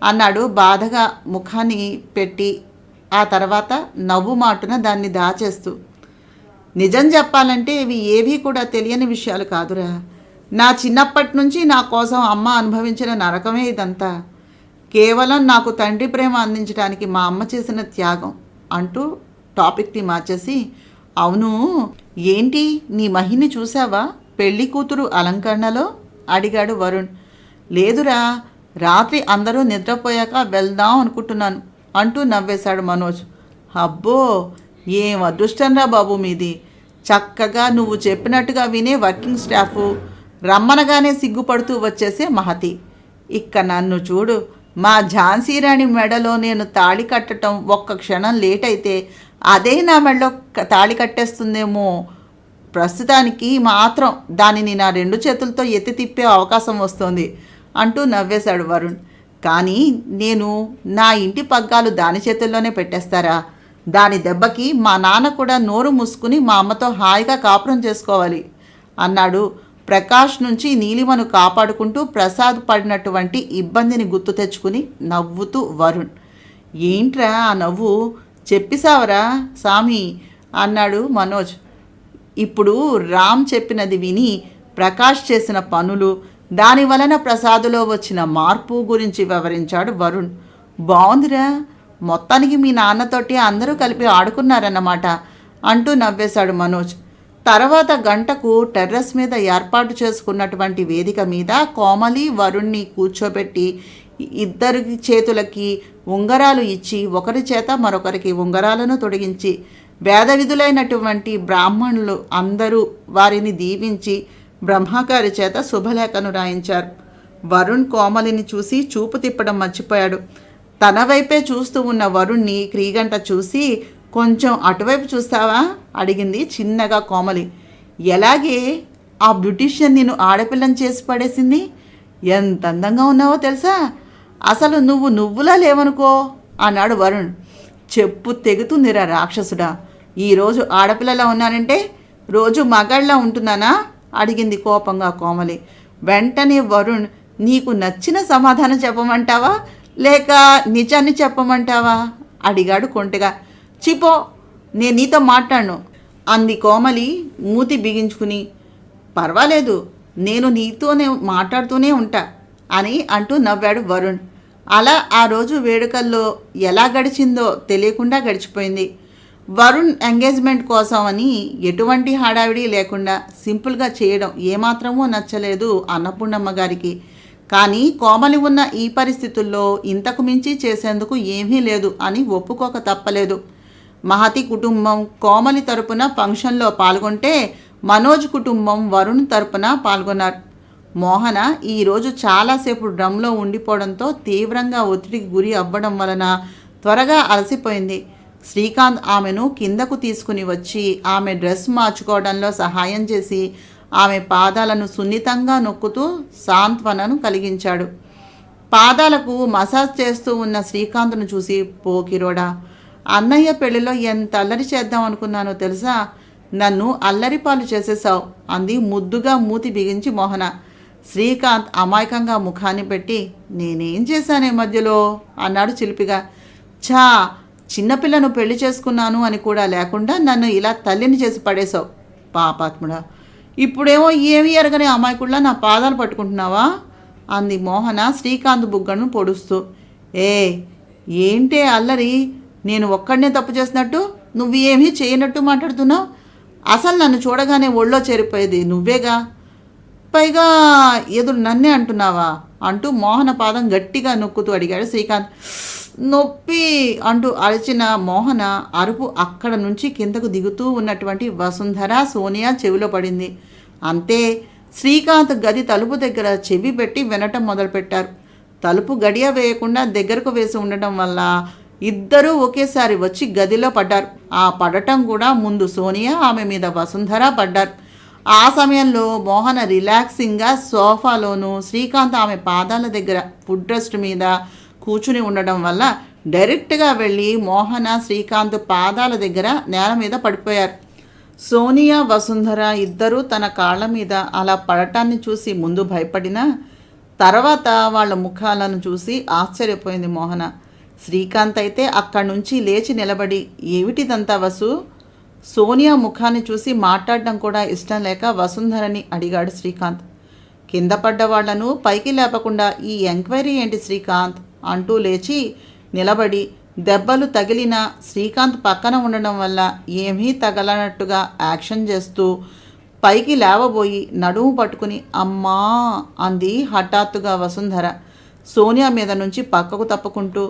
అన్నాడు బాధగా ముఖాన్ని పెట్టి. ఆ తర్వాత నవ్వు మాటున దాన్ని దాచేస్తూ, నిజం చెప్పాలంటే ఇవి ఏవీ కూడా తెలియని విషయాలు కాదురా. నా చిన్నప్పటి నుంచి నా కోసం అమ్మ అనుభవించిన నరకమే ఇదంతా. కేవలం నాకు తండ్రి ప్రేమ అందించడానికి మా అమ్మ చేసిన త్యాగం అంటూ టాపిక్ని మార్చేసి, అవును ఏంటి నీ మహిని చూసావా పెళ్లి కూతురు అలంకరణలో అడిగాడు వరుణ్. లేదురా, రాత్రి అందరూ నిద్రపోయాక వెళ్దాం అనుకుంటున్నాను అంటూ నవ్వేశాడు మనోజ్. అబ్బో, ఏం అదృష్టంరా బాబు మీది. చక్కగా నువ్వు చెప్పినట్టుగా వినే వర్కింగ్ స్టాఫు, రమ్మనగానే సిగ్గుపడుతూ వచ్చేసే మహతి. ఇక్క నన్ను చూడు, మా ఝాన్సీరాణి మెడలో నేను తాళి కట్టడం ఒక్క క్షణం లేట్ అయితే అదే నా మెడలో తాళి కట్టేస్తుందేమో. ప్రస్తుతానికి మాత్రం దానిని నా 2 చేతులతో ఎత్తి తిప్పే అవకాశం వస్తుంది అంటూ నవ్వేశాడు వరుణ్. కానీ నేను నా ఇంటి పగ్గాలు దాని చేతుల్లోనే పెట్టేస్తారా? దాని దెబ్బకి మా నాన్న కూడా నోరు మూసుకుని మా అమ్మతో హాయిగా కాపురం చేసుకోవాలి అన్నాడు. ప్రకాష్ నుంచి నీలిమను కాపాడుకుంటూ ప్రసాద్ పడినటువంటి ఇబ్బందిని గుర్తు తెచ్చుకుని నవ్వుతూ వరుణ్. ఏంట్రా ఆ నవ్వు, చెప్పిసావరా సామి అన్నాడు మనోజ్. ఇప్పుడు రామ్ చెప్పినది విని ప్రకాష్ చేసిన పనులు, దాని వలన ప్రసాదులో వచ్చిన మార్పు గురించి వివరించాడు వరుణ్. బాగుందిరా, మొత్తానికి మీ నాన్నతోటి అందరూ కలిపి ఆడుకున్నారన్నమాట అంటూ నవ్వేశాడు మనోజ్. తర్వాత గంటకు టెర్రస్ మీద ఏర్పాటు చేసుకున్నటువంటి వేదిక మీద కోమలి వరుణ్ణి కూర్చోబెట్టి ఇద్దరి చేతులకి ఉంగరాలు ఇచ్చి ఒకరి చేత మరొకరికి ఉంగరాలను తొడిగించి వేద విధులైనటువంటి బ్రాహ్మణులు అందరూ వారిని దీవించి బ్రహ్మగారి చేత శుభలేఖను రాయించారు. వరుణ్ కోమలిని చూసి చూపు తిప్పడం మర్చిపోయాడు. తన వైపే చూస్తూ ఉన్న వరుణ్ణి క్రీగంట చూసి, కొంచెం అటువైపు చూస్తావా అడిగింది చిన్నగా కోమలి. ఎలాగే ఆ బ్యూటీషియన్ నిన్ను ఆడపిల్లని చేసి పడేసింది? ఎంత అందంగా ఉన్నావో తెలుసా, అసలు నువ్వులా లేవనుకో అన్నాడు వరుణ్. చెప్పు తెగుతుందిరా రాక్షసుడా, ఈరోజు ఆడపిల్లలా ఉన్నానంటే రోజు మగాళ్ళలా ఉంటున్నానా అడిగింది కోపంగా కోమలి. వెంటనే వరుణ్, నీకు నచ్చిన సమాధానం చెప్పమంటావా లేక నిజాన్ని చెప్పమంటావా అడిగాడు కొంటెగా. చిపో, నేను నీతో మాట్లాడను అంది కోమలి మూతి బిగించుకుని. పర్వాలేదు, నేను నీతోనే మాట్లాడుతూనే ఉంటా అని అంటూ నవ్వాడు వరుణ్. అలా ఆ రోజు వేడుకల్లో ఎలా గడిచిందో తెలియకుండా గడిచిపోయింది. వరుణ్ ఎంగేజ్మెంట్ కోసం అని ఎటువంటి హడావిడి లేకుండా సింపుల్గా చేయడం ఏమాత్రమూ నచ్చలేదు అన్నపూర్ణమ్మ గారికి. కానీ కోమలి ఉన్న ఈ పరిస్థితుల్లో ఇంతకు మించి చేసేందుకు ఏమీ లేదు అని ఒప్పుకోక తప్పలేదు. మహతి కుటుంబం కోమలి తరపున ఫంక్షన్లో పాల్గొంటే మనోజ్ కుటుంబం వరుణ్ తరపున పాల్గొన్నారు. మోహన ఈరోజు చాలాసేపు డ్రమ్లో ఉండిపోవడంతో తీవ్రంగా ఒత్తిడికి గురి అవ్వడం వలన త్వరగా అలసిపోయింది. శ్రీకాంత్ ఆమెను కిందకు తీసుకుని వచ్చి ఆమె డ్రెస్ మార్చుకోవడంలో సహాయం చేసి ఆమె పాదాలను సున్నితంగా నొక్కుతూ సాంత్వనను కలిగించాడు. పాదాలకు మసాజ్ చేస్తూ ఉన్న శ్రీకాంత్ను చూసి, పోకిరోడా, అన్నయ్య పెళ్లిలో ఎంత అల్లరి చేద్దాం అనుకున్నానో తెలుసా, నన్ను అల్లరిపాలు చేసేసావు అంది ముద్దుగా మూతి బిగించి మోహన. శ్రీకాంత్ అమాయకంగా ముఖాన్ని పెట్టి, నేనేం చేశానే మధ్యలో అన్నాడు చిలిపిగా. ఛా, చిన్నపిల్లను పెళ్లి చేసుకున్నాను అని కూడా లేకుండా నన్ను ఇలా తల్లిని చేసి పడేశావు పాపాత్ముడా. ఇప్పుడేమో ఏమీ ఎరగని అమాయకుళ్ళ నా పాదాలు పట్టుకుంటున్నావా అంది మోహన శ్రీకాంత్ బుగ్గను పొడుస్తూ. ఏ ఏంటే అల్లరి, నేను ఒక్కడనే తప్పు చేసినట్టు నువ్వు ఏమీ చేయనట్టు మాట్లాడుతున్నావు. అసలు నన్ను చూడగానే ఒళ్ళో చేరిపోయేది నువ్వేగా, పైగా ఎదురు నన్నే అంటున్నావా అంటూ మోహన పాదం గట్టిగా నొక్కుతూ అడిగాడు శ్రీకాంత్. నొప్పి అంటూ అరిచిన మోహన అరుపు అక్కడ నుంచి కిందకు దిగుతూ ఉన్నటువంటి వసుంధర సోనియా చెవిలో పడింది. అంతే, శ్రీకాంత్ గది తలుపు దగ్గర చెవి పెట్టి వినటం మొదలుపెట్టారు. తలుపు గడియ వేయకుండా దగ్గరకు వేసి ఉండటం వల్ల ఇద్దరూ ఒకేసారి వచ్చి గదిలో పడ్డారు. ఆ పడటం కూడా ముందు సోనియా, ఆమె మీద వసుంధర పడ్డారు. ఆ సమయంలో మోహన రిలాక్సింగ్గా సోఫాలోనూ, శ్రీకాంత్ ఆమె పాదాల దగ్గర ఫుడ్ రెస్ట్ మీద కూర్చుని ఉండడం వల్ల డైరెక్ట్గా వెళ్ళి మోహన శ్రీకాంత్ పాదాల దగ్గర నేల మీద పడిపోయారు. సోనియా, వసుంధర ఇద్దరూ తన కాళ్ళ మీద అలా పడటాన్ని చూసి ముందు భయపడినా తర్వాత వాళ్ళ ముఖాలను చూసి ఆశ్చర్యపోయింది మోహన. శ్రీకాంత్ అయితే అక్కడి నుంచి లేచి నిలబడి, ఏమిటిదంతా వసు? సోనియా ముఖాన్ని చూసి మాట్లాడడం కూడా ఇష్టం లేక వసుంధరని అడిగాడు శ్రీకాంత్. కింద పడ్డ వాళ్లను పైకి లేపకుండా ఈ ఎంక్వైరీ ఏంటి శ్రీకాంత్ అంటూ లేచి నిలబడి, దెబ్బలు తగిలిన శ్రీకాంత్ పక్కన ఉండడం వల్ల ఏమీ తగలనట్టుగా యాక్షన్ చేస్తూ పైకి లేవబోయి నడుము పట్టుకుని అమ్మా అంది హఠాత్తుగా వసుంధర సోనియా మీద నుంచి పక్కకు తప్పుకుంటూ.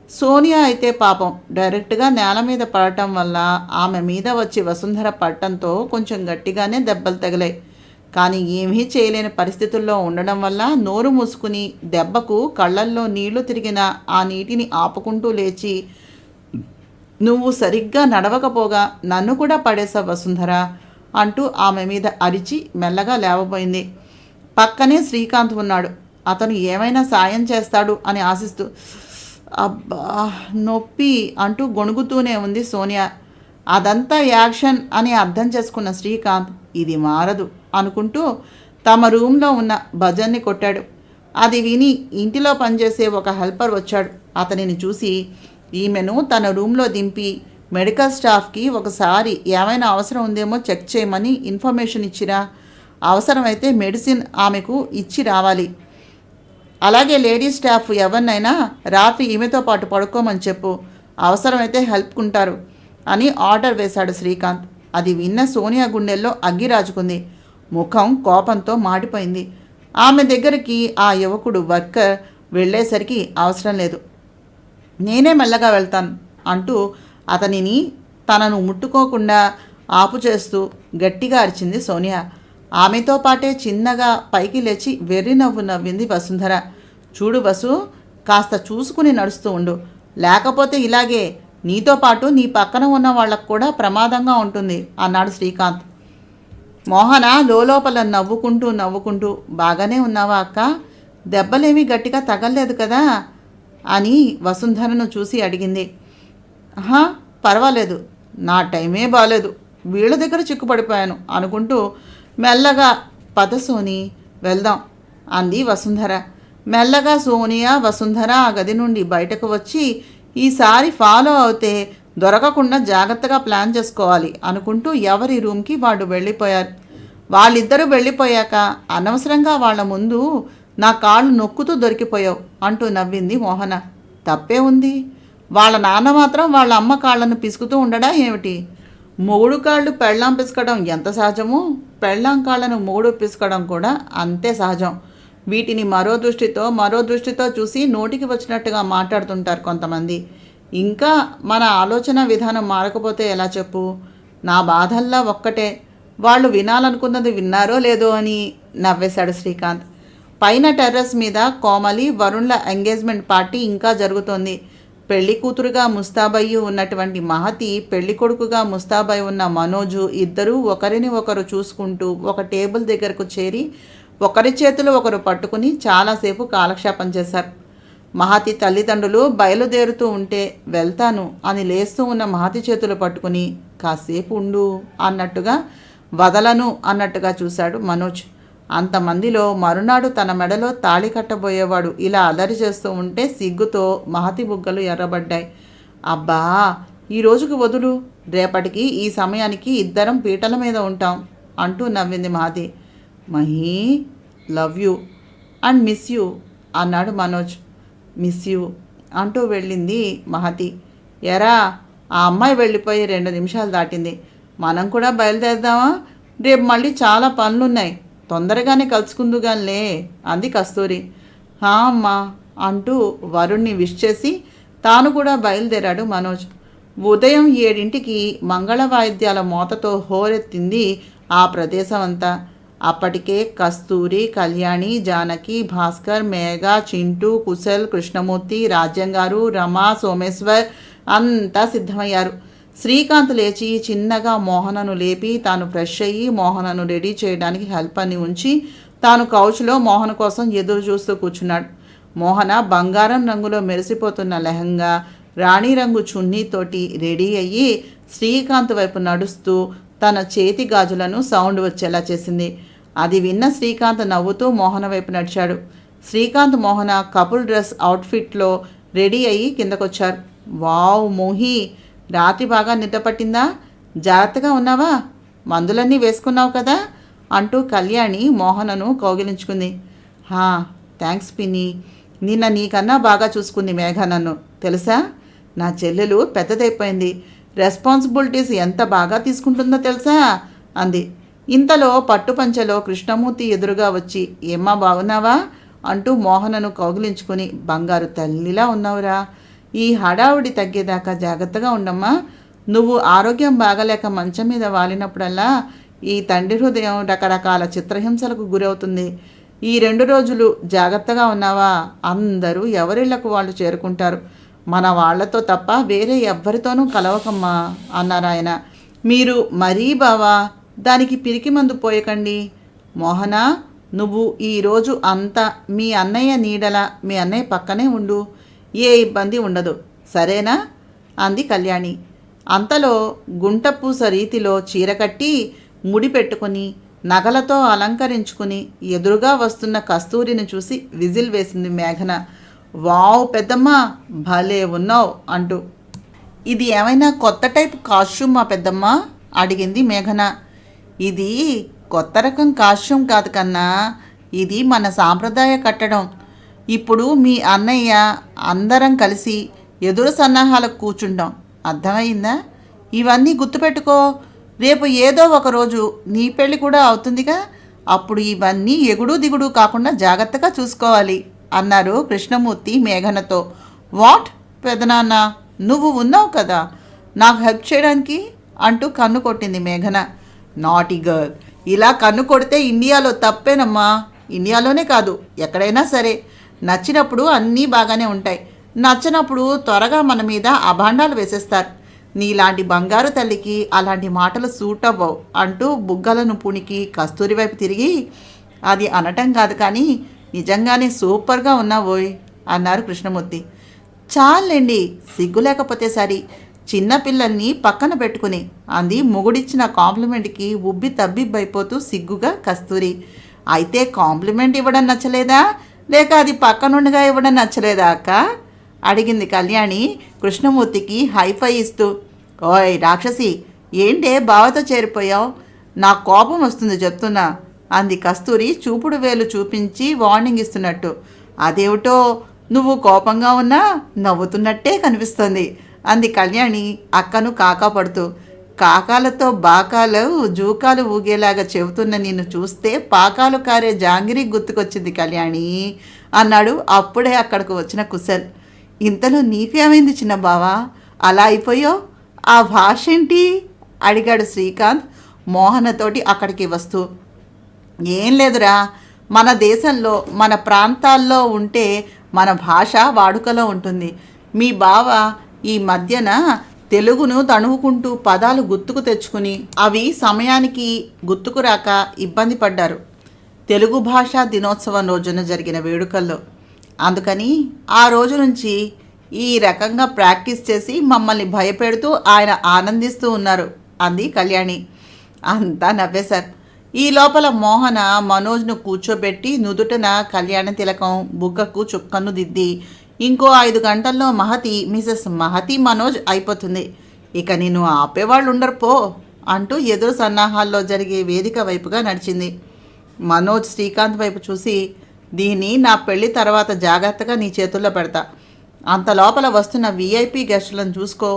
సోనియా అయితే పాపం డైరెక్ట్గా నేల మీద పడటం వల్ల ఆమె మీద వచ్చి వసుంధర పడటంతో కొంచెం గట్టిగానే దెబ్బలు తగిలాయి. కానీ ఏమీ చేయలేని పరిస్థితుల్లో ఉండడం వల్ల నోరు మూసుకుని దెబ్బకు కళ్ళల్లో నీళ్లు తిరిగిన ఆ నీటిని ఆపుకుంటూ లేచి, నువ్వు సరిగ్గా నడవకపోగా నన్ను కూడా పడేసా వసుంధర అంటూ ఆమె మీద అరిచి మెల్లగా లేవబోయింది. పక్కనే శ్రీకాంత్ ఉన్నాడు. అతను ఏమైనా సాయం చేస్తాడు అని ఆశిస్తూ, అబ్బా నొప్పి అంటూ గొణుగుతూనే ఉంది సోనియా. అదంతా యాక్షన్ అని అర్థం చేసుకున్న శ్రీకాంత్ ఇది మారదు అనుకుంటూ తమ రూమ్లో ఉన్న భజన్ని కొట్టాడు. అది విని ఇంటిలో పనిచేసే ఒక హెల్పర్ వచ్చాడు. అతనిని చూసి ఈమెను తన రూమ్లో దింపి మెడికల్ స్టాఫ్కి ఒకసారి ఏమైనా అవసరం ఉందేమో చెక్ చేయమని ఇన్ఫర్మేషన్ ఇచ్చిరా, అవసరమైతే మెడిసిన్ ఆమెకు ఇచ్చి రావాలి, అలాగే లేడీ స్టాఫ్ ఎవరినైనా రాత్రి ఈమెతో పాటు పడుకోమని చెప్పు, అవసరమైతే హెల్ప్కుంటారు అని ఆర్డర్ వేశాడు శ్రీకాంత్. అది విన్న సోనియా గుండెల్లో అగ్గి రాజుకుంది. ముఖం కోపంతో మాడిపోయింది. ఆమె దగ్గరికి ఆ యువకుడు వర్కర్ వెళ్ళేసరికి అవసరం లేదు, నేనే మెల్లగా వెళ్తాను అంటూ అతనిని తనను ముట్టుకోకుండా ఆపు చేస్తూ గట్టిగా అరిచింది సోనియా. ఆమెతో పాటే చిన్నగా పైకి లేచి వెర్రి నవ్వు నవ్వింది వసుంధర. చూడు వసు, కాస్త చూసుకుని నడుస్తూ ఉండు, లేకపోతే ఇలాగే నీతో పాటు నీ పక్కన ఉన్న వాళ్ళకు కూడా ప్రమాదంగా ఉంటుంది అన్నాడు శ్రీకాంత్. మోహన లోపల నవ్వుకుంటూ బాగానే ఉన్నావా అక్క, దెబ్బలేమీ గట్టిగా తగలలేదు కదా అని వసుంధరను చూసి అడిగింది. పర్వాలేదు, నా టైమే బాలేదు, వీళ్ళ దగ్గర చిక్కుపడిపోయాను అనుకుంటూ మెల్లగా పద సోని వెళ్దాం అంది వసుంధర. మెల్లగా సోనియా, వసుంధర ఆ గది నుండి బయటకు వచ్చి, ఈసారి ఫాలో అవుతే దొరకకుండా జాగ్రత్తగా ప్లాన్ చేసుకోవాలి అనుకుంటూ ఎవరి రూమ్కి వాళ్ళు వెళ్ళిపోయారు. వాళ్ళిద్దరూ వెళ్ళిపోయాక అనవసరంగా వాళ్ళ ముందు నా కాళ్ళు నొక్కుతూ దొరికిపోయావు అంటూ నవ్వింది మోహన. తప్పే ఉంది, వాళ్ళ నాన్న మాత్రం వాళ్ళ అమ్మ కాళ్ళను పిసుకుతూ ఉండడా ఏమిటి? మొగుడు కాళ్ళు పెళ్ళాం పిసుకడం ఎంత సహజమో, పెళ్ళాం కాళ్ళను మొగుడు పిసుకడం కూడా అంతే సహజం. వీటిని మరో దృష్టితో చూసి నోటికి వచ్చినట్టుగా మాట్లాడుతుంటారు కొంతమంది. ఇంకా మన ఆలోచన విధానం మారకపోతే ఎలా చెప్పు? నా బాధల్లా ఒక్కటే, వాళ్ళు వినాలనుకున్నది విన్నారో లేదో అని నవ్వేశాడు శ్రీకాంత్. పైన టెర్రస్ మీద కోమలి, వరుణ్ల ఎంగేజ్మెంట్ పార్టీ ఇంకా జరుగుతోంది. పెళ్లి కూతురుగా ముస్తాబయ్యి ఉన్నటువంటి మహతి, పెళ్లి కొడుకుగా ముస్తాబై ఉన్న మనోజు ఇద్దరూ ఒకరిని ఒకరు చూసుకుంటూ ఒక టేబుల్ దగ్గరకు చేరి ఒకరి చేతులు ఒకరు పట్టుకుని చాలాసేపు కాలక్షేపం చేశారు. మహతి తల్లిదండ్రులు బయలుదేరుతూ ఉంటే వెళ్తాను అని లేస్తూ ఉన్న మహతి చేతులు పట్టుకుని కాసేపు ఉండు అన్నట్టుగా, వదలను అన్నట్టుగా చూశాడు మనోజ్. అంతమందిలో మరునాడు తన మెడలో తాళి కట్టబోయేవాడు ఇలా అలరి చేస్తూ ఉంటే సిగ్గుతో మహతి బుగ్గలు ఎర్రబడ్డాయి. అబ్బా, ఈ రోజుకి వదులు, రేపటికి ఈ సమయానికి ఇద్దరం పీటల మీద ఉంటాం అంటూ నవ్వింది Mahati. Mahi, love you and miss you అన్నాడు మనోజ్. మిస్ యూ అంటూ వెళ్ళింది మహతి. ఎరా, ఆ అమ్మాయి వెళ్ళిపోయి 2 నిమిషాలు దాటింది. మనం కూడా బయలుదేరదామా? రేపు మళ్ళీ చాలా పనులున్నాయి, తొందరగానే కలుసుకుందుగానిలే అంది కస్తూరి. హా అమ్మా అంటూ వరుణ్ణి విష్ చేసి తాను కూడా బయలుదేరాడు మనోజ్. ఉదయం 7ంటికి మంగళ వాయిద్యాల మోతతో హోరెత్తింది ఆ ప్రదేశం అంతా. అప్పటికే కస్తూరి, కళ్యాణి, జానకి, భాస్కర్, మేఘ, చింటూ, కుశల్, కృష్ణమూర్తి, రాజ్యంగారు, రమ, సోమేశ్వర్ అంతా సిద్ధమయ్యారు. శ్రీకాంత్ లేచి చిన్నగా మోహనను లేపి తాను ఫ్రెష్ అయ్యి మోహనను రెడీ చేయడానికి హెల్ప్ అని ఉంచి తాను కౌచ్లో మోహన్ కోసం ఎదురు చూస్తూ కూర్చున్నాడు. మోహన బంగారం రంగులో మెరిసిపోతున్న లెహంగా, రాణి రంగు చున్నీతోటి రెడీ అయ్యి శ్రీకాంత్ వైపు నడుస్తూ తన చేతి గాజులను సౌండ్ వచ్చేలా చేసింది. అది విన్న శ్రీకాంత్ నవ్వుతూ మోహన వైపు నడిచాడు. శ్రీకాంత్ మోహన కపుల్ డ్రెస్ అవుట్ఫిట్లో రెడీ అయ్యి కిందకొచ్చారు. వావ్ మోహి, రాత్రి బాగా నిద్రపట్టిందా? జాగ్రత్తగా ఉన్నావా? మందులన్నీ వేసుకున్నావు కదా అంటూ కళ్యాణి మోహనను కౌగిలించుకుంది. హా, థ్యాంక్స్ పిన్ని. నిన్న నీకన్నా బాగా చూసుకుంది మేఘ నన్ను, తెలుసా? నా చెల్లెలు పెద్దదైపోయింది, రెస్పాన్సిబిలిటీస్ ఎంత బాగా తీసుకుంటుందో తెలుసా అంది. ఇంతలో పట్టుపంచలో కృష్ణమూర్తి ఎదురుగా వచ్చి, ఏమ్మా బాగున్నావా అంటూ మోహనను కౌగిలించుకుని, బంగారు తల్లిలా ఉన్నావురా, ఈ హడావుడి తగ్గేదాకా జాగ్రత్తగా ఉండమ్మా. నువ్వు ఆరోగ్యం బాగలేక మంచం మీద వాలినప్పుడల్లా ఈ తండ్రి హృదయం రకరకాల చిత్రహింసలకు గురవుతుంది. ఈ 2 రోజులు జాగ్రత్తగా ఉన్నావా? అందరూ ఎవరిళ్లకు వాళ్ళు చేరుకుంటారు, మన వాళ్లతో తప్ప వేరే ఎవ్వరితోనూ కలవకమ్మా అన్నారాయన. మీరు మరీ బావా దానికి పిరికి మందు పోయకండి. మోహన, నువ్వు ఈరోజు అంతా మీ అన్నయ్య నీడలా మీ అన్నయ్య పక్కనే ఉండు, ఏ ఇబ్బంది ఉండదు, సరేనా అంది కళ్యాణి. అంతలో గుంటపూస రీతిలో చీర కట్టి ముడి పెట్టుకుని నగలతో అలంకరించుకుని ఎదురుగా వస్తున్న కస్తూరిని చూసి విజిల్ వేసింది మేఘన. వావ్ పెద్దమ్మ, భలే ఉన్నావు అంటూ. ఇది ఏమైనా కొత్త టైప్ కాస్ట్యూమా పెద్దమ్మ అడిగింది మేఘన. ఇది కొత్త రకం కాస్ట్యూమ్ కాదు కన్నా, ఇది మన సాంప్రదాయ కట్టడం. ఇప్పుడు మీ అన్నయ్య అందరం కలిసి ఎదురు సన్నాహాలకు కూర్చుంటాం, అర్థమైందా? ఇవన్నీ గుర్తుపెట్టుకో, రేపు ఏదో ఒకరోజు నీ పెళ్ళి కూడా అవుతుందిగా, అప్పుడు ఇవన్నీ ఎగుడు దిగుడు కాకుండా జాగ్రత్తగా చూసుకోవాలి అన్నారు కృష్ణమూర్తి మేఘనతో. వాట్ పెదనాన్న, నువ్వు ఉన్నావు కదా నాకు హెల్ప్ చేయడానికి అంటూ కన్ను కొట్టింది మేఘన. నాటీ గర్ల్, ఇలా కన్ను కొడితే ఇండియాలో తప్పేనమ్మా. ఇండియాలోనే కాదు, ఎక్కడైనా సరే నచ్చినప్పుడు అన్నీ బాగానే ఉంటాయి, నచ్చినప్పుడు త్వరగా మన మీద అభాండాలు వేసేస్తారు. నీలాంటి బంగారు తల్లికి అలాంటి మాటలు సూట్ అవ్వవు అంటూ బుగ్గలను పుణికి కస్తూరి వైపు తిరిగి, అది అనటం కాదు కానీ నిజంగానే సూపర్గా ఉన్నావోయ్ అన్నారు కృష్ణమూర్తి. చాలండి, సిగ్గు లేకపోతే సరి, చిన్నపిల్లల్ని పక్కన పెట్టుకుని అంది మొగుడిచ్చిన కాంప్లిమెంట్కి ఉబ్బి తబ్బిబ్బైపోతూ సిగ్గుగా కస్తూరి. అయితే కాంప్లిమెంట్ ఇవ్వడం నచ్చలేదా, లేక అది పక్కనుండిగా ఇవ్వడం నచ్చలేదా అక్క అడిగింది కళ్యాణి కృష్ణమూర్తికి హైఫై ఇస్తూ. ఓయ్ రాక్షసి, ఏంటే బావతో చేరిపోయావు, నా కోపం వస్తుంది చెప్తున్నా అంది కస్తూరి చూపుడు వేలు చూపించి వార్నింగ్ ఇస్తున్నట్టు. అదేమిటో నువ్వు కోపంగా ఉన్నా నవ్వుతున్నట్టే కనిపిస్తోంది అంది కళ్యాణి అక్కను కాకా పడుతూ. కాకాలతో బాకాలు జూకాలు ఊగేలాగా చెబుతున్న నిన్ను చూస్తే పాకాలు కారే జాంగిరి గుర్తుకొచ్చింది కళ్యాణి అన్నాడు అప్పుడే అక్కడికి వచ్చిన కుశల్. ఇంతలో నీకేమైంది చిన్న బావా, అలా అయిపోయావు, ఆ భాష ఏంటి అడిగాడు శ్రీకాంత్ మోహనతోటి అక్కడికి వస్తూ. ఏం లేదురా, మన దేశంలో మన ప్రాంతాల్లో ఉంటే మన భాష వాడుకలో ఉంటుంది. మీ బావ ఈ మధ్యన తెలుగును తణువుకుంటూ పదాలు గుర్తుకు తెచ్చుకుని అవి సమయానికి గుర్తుకు రాక ఇబ్బంది పడ్డారు తెలుగు భాషా దినోత్సవం రోజున జరిగిన వేడుకల్లో. అందుకని ఆ రోజు నుంచి ఈ రకంగా ప్రాక్టీస్ చేసి మమ్మల్ని భయపెడుతూ ఆయన ఆనందిస్తూ ఉన్నారు అంది కళ్యాణి. అంతా నవ్వేశారు. ఈ లోపల మోహన మనోజ్ను కూర్చోబెట్టి నుదుటన కళ్యాణ తిలకం, బుగ్గకు చుక్కను దిద్ది ఇంకో 5 గంటల్లో మహతి మిసెస్ మహతి మనోజ్ అయిపోతుంది. ఇక నేను ఆపేవాళ్ళు ఉండరు పో అంటూ ఎదురు సన్నాహాల్లో జరిగే వేదిక వైపుగా నడిచింది. మనోజ్ శ్రీకాంత్ వైపు చూసి, దీన్ని నా పెళ్లి తర్వాత జాగ్రత్తగా నీ చేతుల్లో పెడతా, అంత లోపల వస్తున్న విఐపి గెస్టులను చూసుకో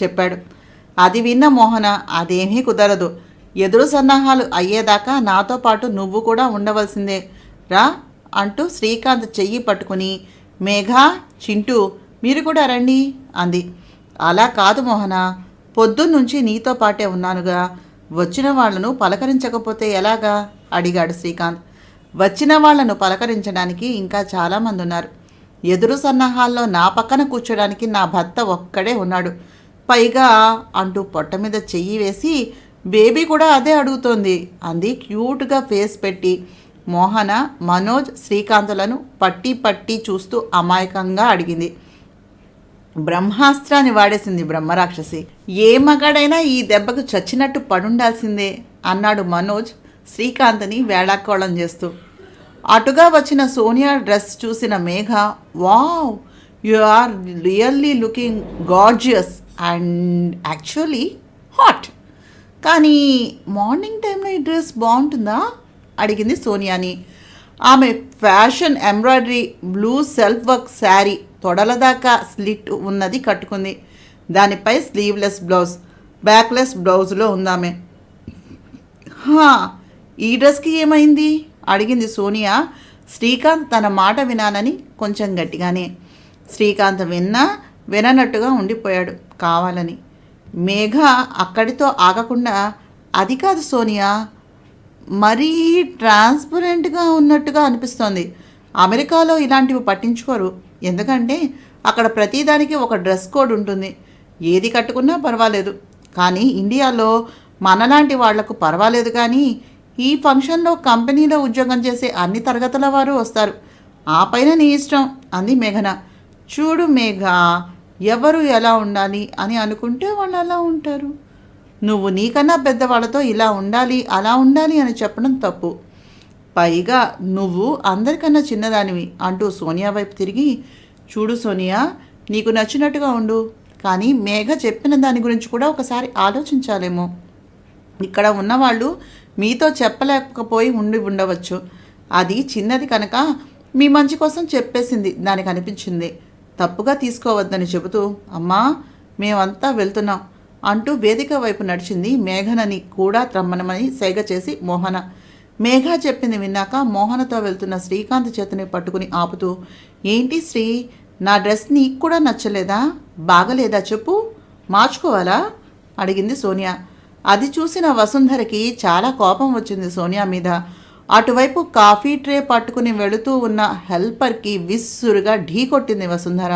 చెప్పాడు. అది విన్న మోహన, అదేమీ కుదరదు, ఎదురు సన్నాహాలు అయ్యేదాకా నాతో పాటు నువ్వు కూడా ఉండవలసిందే రా అంటూ శ్రీకాంత్ చెయ్యి పట్టుకుని, మేఘా, చింటూ మీరు కూడా రండి అంది. అలా కాదు మోహన, పొద్దున్నుంచి నీతో పాటే ఉన్నానుగా, వచ్చిన వాళ్లను పలకరించకపోతే ఎలాగా అడిగాడు శ్రీకాంత్. వచ్చిన వాళ్లను పలకరించడానికి ఇంకా చాలామంది ఉన్నారు. ఎదురు సన్నాహాల్లో నా పక్కన కూర్చోడానికి నా భర్త ఒక్కడే ఉన్నాడు. పైగా అంటూ పొట్ట మీద చెయ్యి వేసి, బేబీ కూడా అదే అడుగుతోంది అంది క్యూట్గా ఫేస్ పెట్టి. మోహన మనోజ్ శ్రీకాంతులను పట్టి పట్టి చూస్తూ అమాయకంగా అడిగింది. బ్రహ్మాస్త్రాన్ని వాడేసింది బ్రహ్మరాక్షసి. ఏ మగాడైనా ఈ దెబ్బకు చచ్చినట్టు పడుండాల్సిందే అన్నాడు మనోజ్ శ్రీకాంత్ని వేళాకోళం చేస్తూ. అటుగా వచ్చిన సోనియా డ్రెస్ చూసిన Megha, wow, you are really looking gorgeous and actually hot, కానీ మార్నింగ్ టైంలో ఈ డ్రెస్ బాగుంటుందా అడిగింది సోనియాని. ఆమె fashion embroidery blue self work sari, తొడల దాకా స్లిట్ ఉన్నది కట్టుకుంది. దానిపై స్లీవ్లెస్ బ్లౌజ్, బ్యాక్లెస్ బ్లౌజ్లో ఉందామె. ఈ డ్రెస్కి ఏమైంది అడిగింది సోనియా. శ్రీకాంత్ తన మాట వినాలని కొంచెం గట్టిగానే. శ్రీకాంత్ విననట్టుగా ఉండిపోయాడు కావాలని. మేఘ అక్కడితో ఆగకుండా, అది కాదు సోనియా, మరీ ట్రాన్స్పరెంట్గా ఉన్నట్టుగా అనిపిస్తోంది. అమెరికాలో ఇలాంటివి పట్టించుకోరు, ఎందుకంటే అక్కడ ప్రతిదానికి ఒక డ్రెస్ కోడ్ ఉంటుంది, ఏది కట్టుకున్నా పర్వాలేదు. కానీ ఇండియాలో మనలాంటి వాళ్లకు పర్వాలేదు, కానీ ఈ ఫంక్షన్లో కంపెనీలో ఉద్యోగం చేసే అన్ని తరగతుల వారు వస్తారు, ఆ పైన నీ ఇష్టం అంది మేఘన. చూడు మేఘ, ఎవరు ఎలా ఉండాలి అని అనుకుంటే వాళ్ళు అలా ఉంటారు. నువ్వు నీకన్నా పెద్దవాళ్ళతో ఇలా ఉండాలి అలా ఉండాలి అని చెప్పడం తప్పు. పైగా నువ్వు అందరికన్నా చిన్నదానివి అంటూ సోనియా వైపు తిరిగి, చూడు సోనియా, నీకు నచ్చినట్టుగా ఉండు, కానీ మేఘ చెప్పిన దాని గురించి కూడా ఒకసారి ఆలోచించాలేమో. ఇక్కడ ఉన్నవాళ్ళు మీతో చెప్పలేకపోయి ఉండవచ్చు, అది చిన్నది కనుక మీ మంచి కోసం చెప్పేసింది, దానికి అనిపించింది, తప్పుగా తీసుకోవద్దని చెబుతూ, అమ్మా మేమంతా వెళ్తున్నాం అంటూ వేదిక వైపు నడిచింది. మేఘనని కూడా త్రమ్మనమని సైగ చేసి మోహన. మేఘ చెప్పింది విన్నాక మోహనతో వెళ్తున్న శ్రీకాంత్ చేతిని పట్టుకుని ఆపుతూ, ఏంటి శ్రీ, నా డ్రెస్ నీకు కూడా నచ్చలేదా, బాగలేదా చెప్పు, మార్చుకోవాలా అడిగింది సోనియా. అది చూసిన వసుంధరకి చాలా కోపం వచ్చింది సోనియా మీద. అటువైపు కాఫీ ట్రే పట్టుకుని వెళుతూ ఉన్న హెల్పర్కి విస్సురుగా ఢీ కొట్టింది వసుంధర.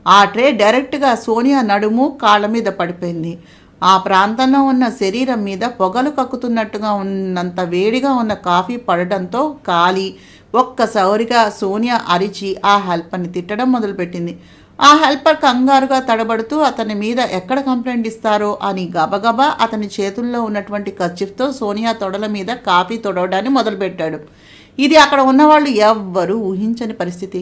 ఆ ట్రే డైరెక్ట్గా సోనియా నడుము కాళ్ళ మీద పడిపోయింది. ఆ ప్రాంతంలో ఉన్న శరీరం మీద పొగలు కక్కుతున్నట్టుగా ఉన్నంత వేడిగా ఉన్న కాఫీ పడడంతో కాలి ఒక్కసారిగా సోనియా అరిచి ఆ హెల్పర్ని తిట్టడం మొదలుపెట్టింది. ఆ హెల్పర్ కంగారుగా తడబడుతూ అతని మీద ఎక్కడ కంప్లైంట్ ఇస్తారో అని గబగబా అతని చేతుల్లో ఉన్నటువంటి కర్చీఫ్తో సోనియా తొడల మీద కాఫీ తొడవడాన్ని మొదలుపెట్టాడు. ఇది అక్కడ ఉన్నవాళ్ళు ఎవ్వరూ ఊహించని పరిస్థితి.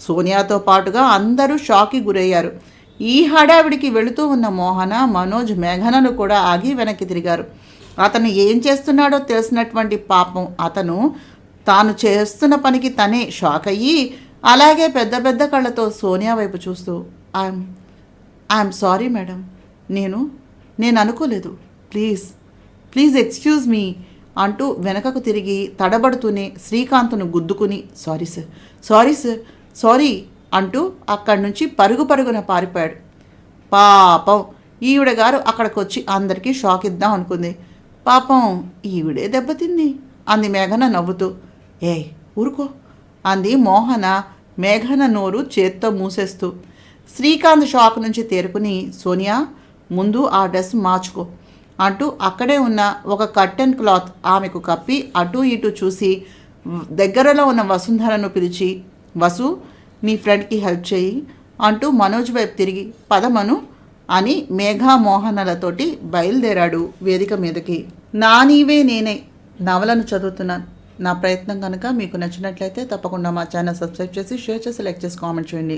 సోనియాతో పాటుగా అందరూ షాక్కి గురయ్యారు. ఈ హడావిడికి వెళుతూ ఉన్న మోహన, మనోజ్, మేఘనలు కూడా ఆగి వెనక్కి తిరిగారు. అతను ఏం చేస్తున్నాడో తెలిసినటువంటి పాపం అతను తాను చేస్తున్న పనికి తనే షాక్ అయ్యి అలాగే పెద్ద పెద్ద కళ్ళతో సోనియా వైపు చూస్తూ, ఐఎమ్ సారీ మేడం, నేను అనుకోలేదు, ప్లీజ్ ఎక్స్క్యూజ్ మీ అంటూ వెనకకు తిరిగి తడబడుతూనే శ్రీకాంత్ను గుద్దుకుని, సారీ సార్ అంటూ అక్కడి నుంచి పరుగున పారిపోయాడు. పాపం ఈవిడ గారు అక్కడికి వచ్చి అందరికీ షాక్ ఇద్దాం అనుకుంది. పాపం ఈవిడే దెబ్బతింది అంది మేఘన నవ్వుతూ. ఊరుకో అంది మోహన మేఘన నోరు చేత్తో మూసేస్తూ. శ్రీకాంత్ షాక్ నుంచి తేరుకుని, సోనియా ముందు ఆ డ్రెస్ మార్చుకో అంటూ అక్కడే ఉన్న ఒక కర్టెన్ క్లాత్ ఆమెకు కప్పి అటూ ఇటూ చూసి దగ్గరలో ఉన్న వసుంధరను పిలిచి, వసు నీ ఫ్రెండ్కి హెల్ప్ చేయి అంటూ మనోజ్ వైపు తిరిగి, పదమను అని మేఘా మోహనలతోటి బయలుదేరాడు వేదిక మీదకి. నా నీవే నేనే నవలను చదువుతున్నాను. నా ప్రయత్నం కనుక మీకు నచ్చినట్లయితే తప్పకుండా మా ఛానల్ సబ్స్క్రైబ్ చేసి, షేర్ చేసి, లైక్ చేసి, కామెంట్ చేయండి.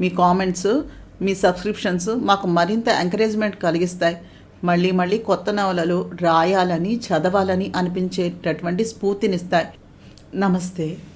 మీ కామెంట్స్, మీ సబ్స్క్రిప్షన్స్ మాకు మరింత ఎంకరేజ్మెంట్ కలిగిస్తాయి. మళ్ళీ మళ్ళీ కొత్త నవలలు రాయాలని, చదవాలని అనిపించేటటువంటి స్ఫూర్తినిస్తాయి. నమస్తే.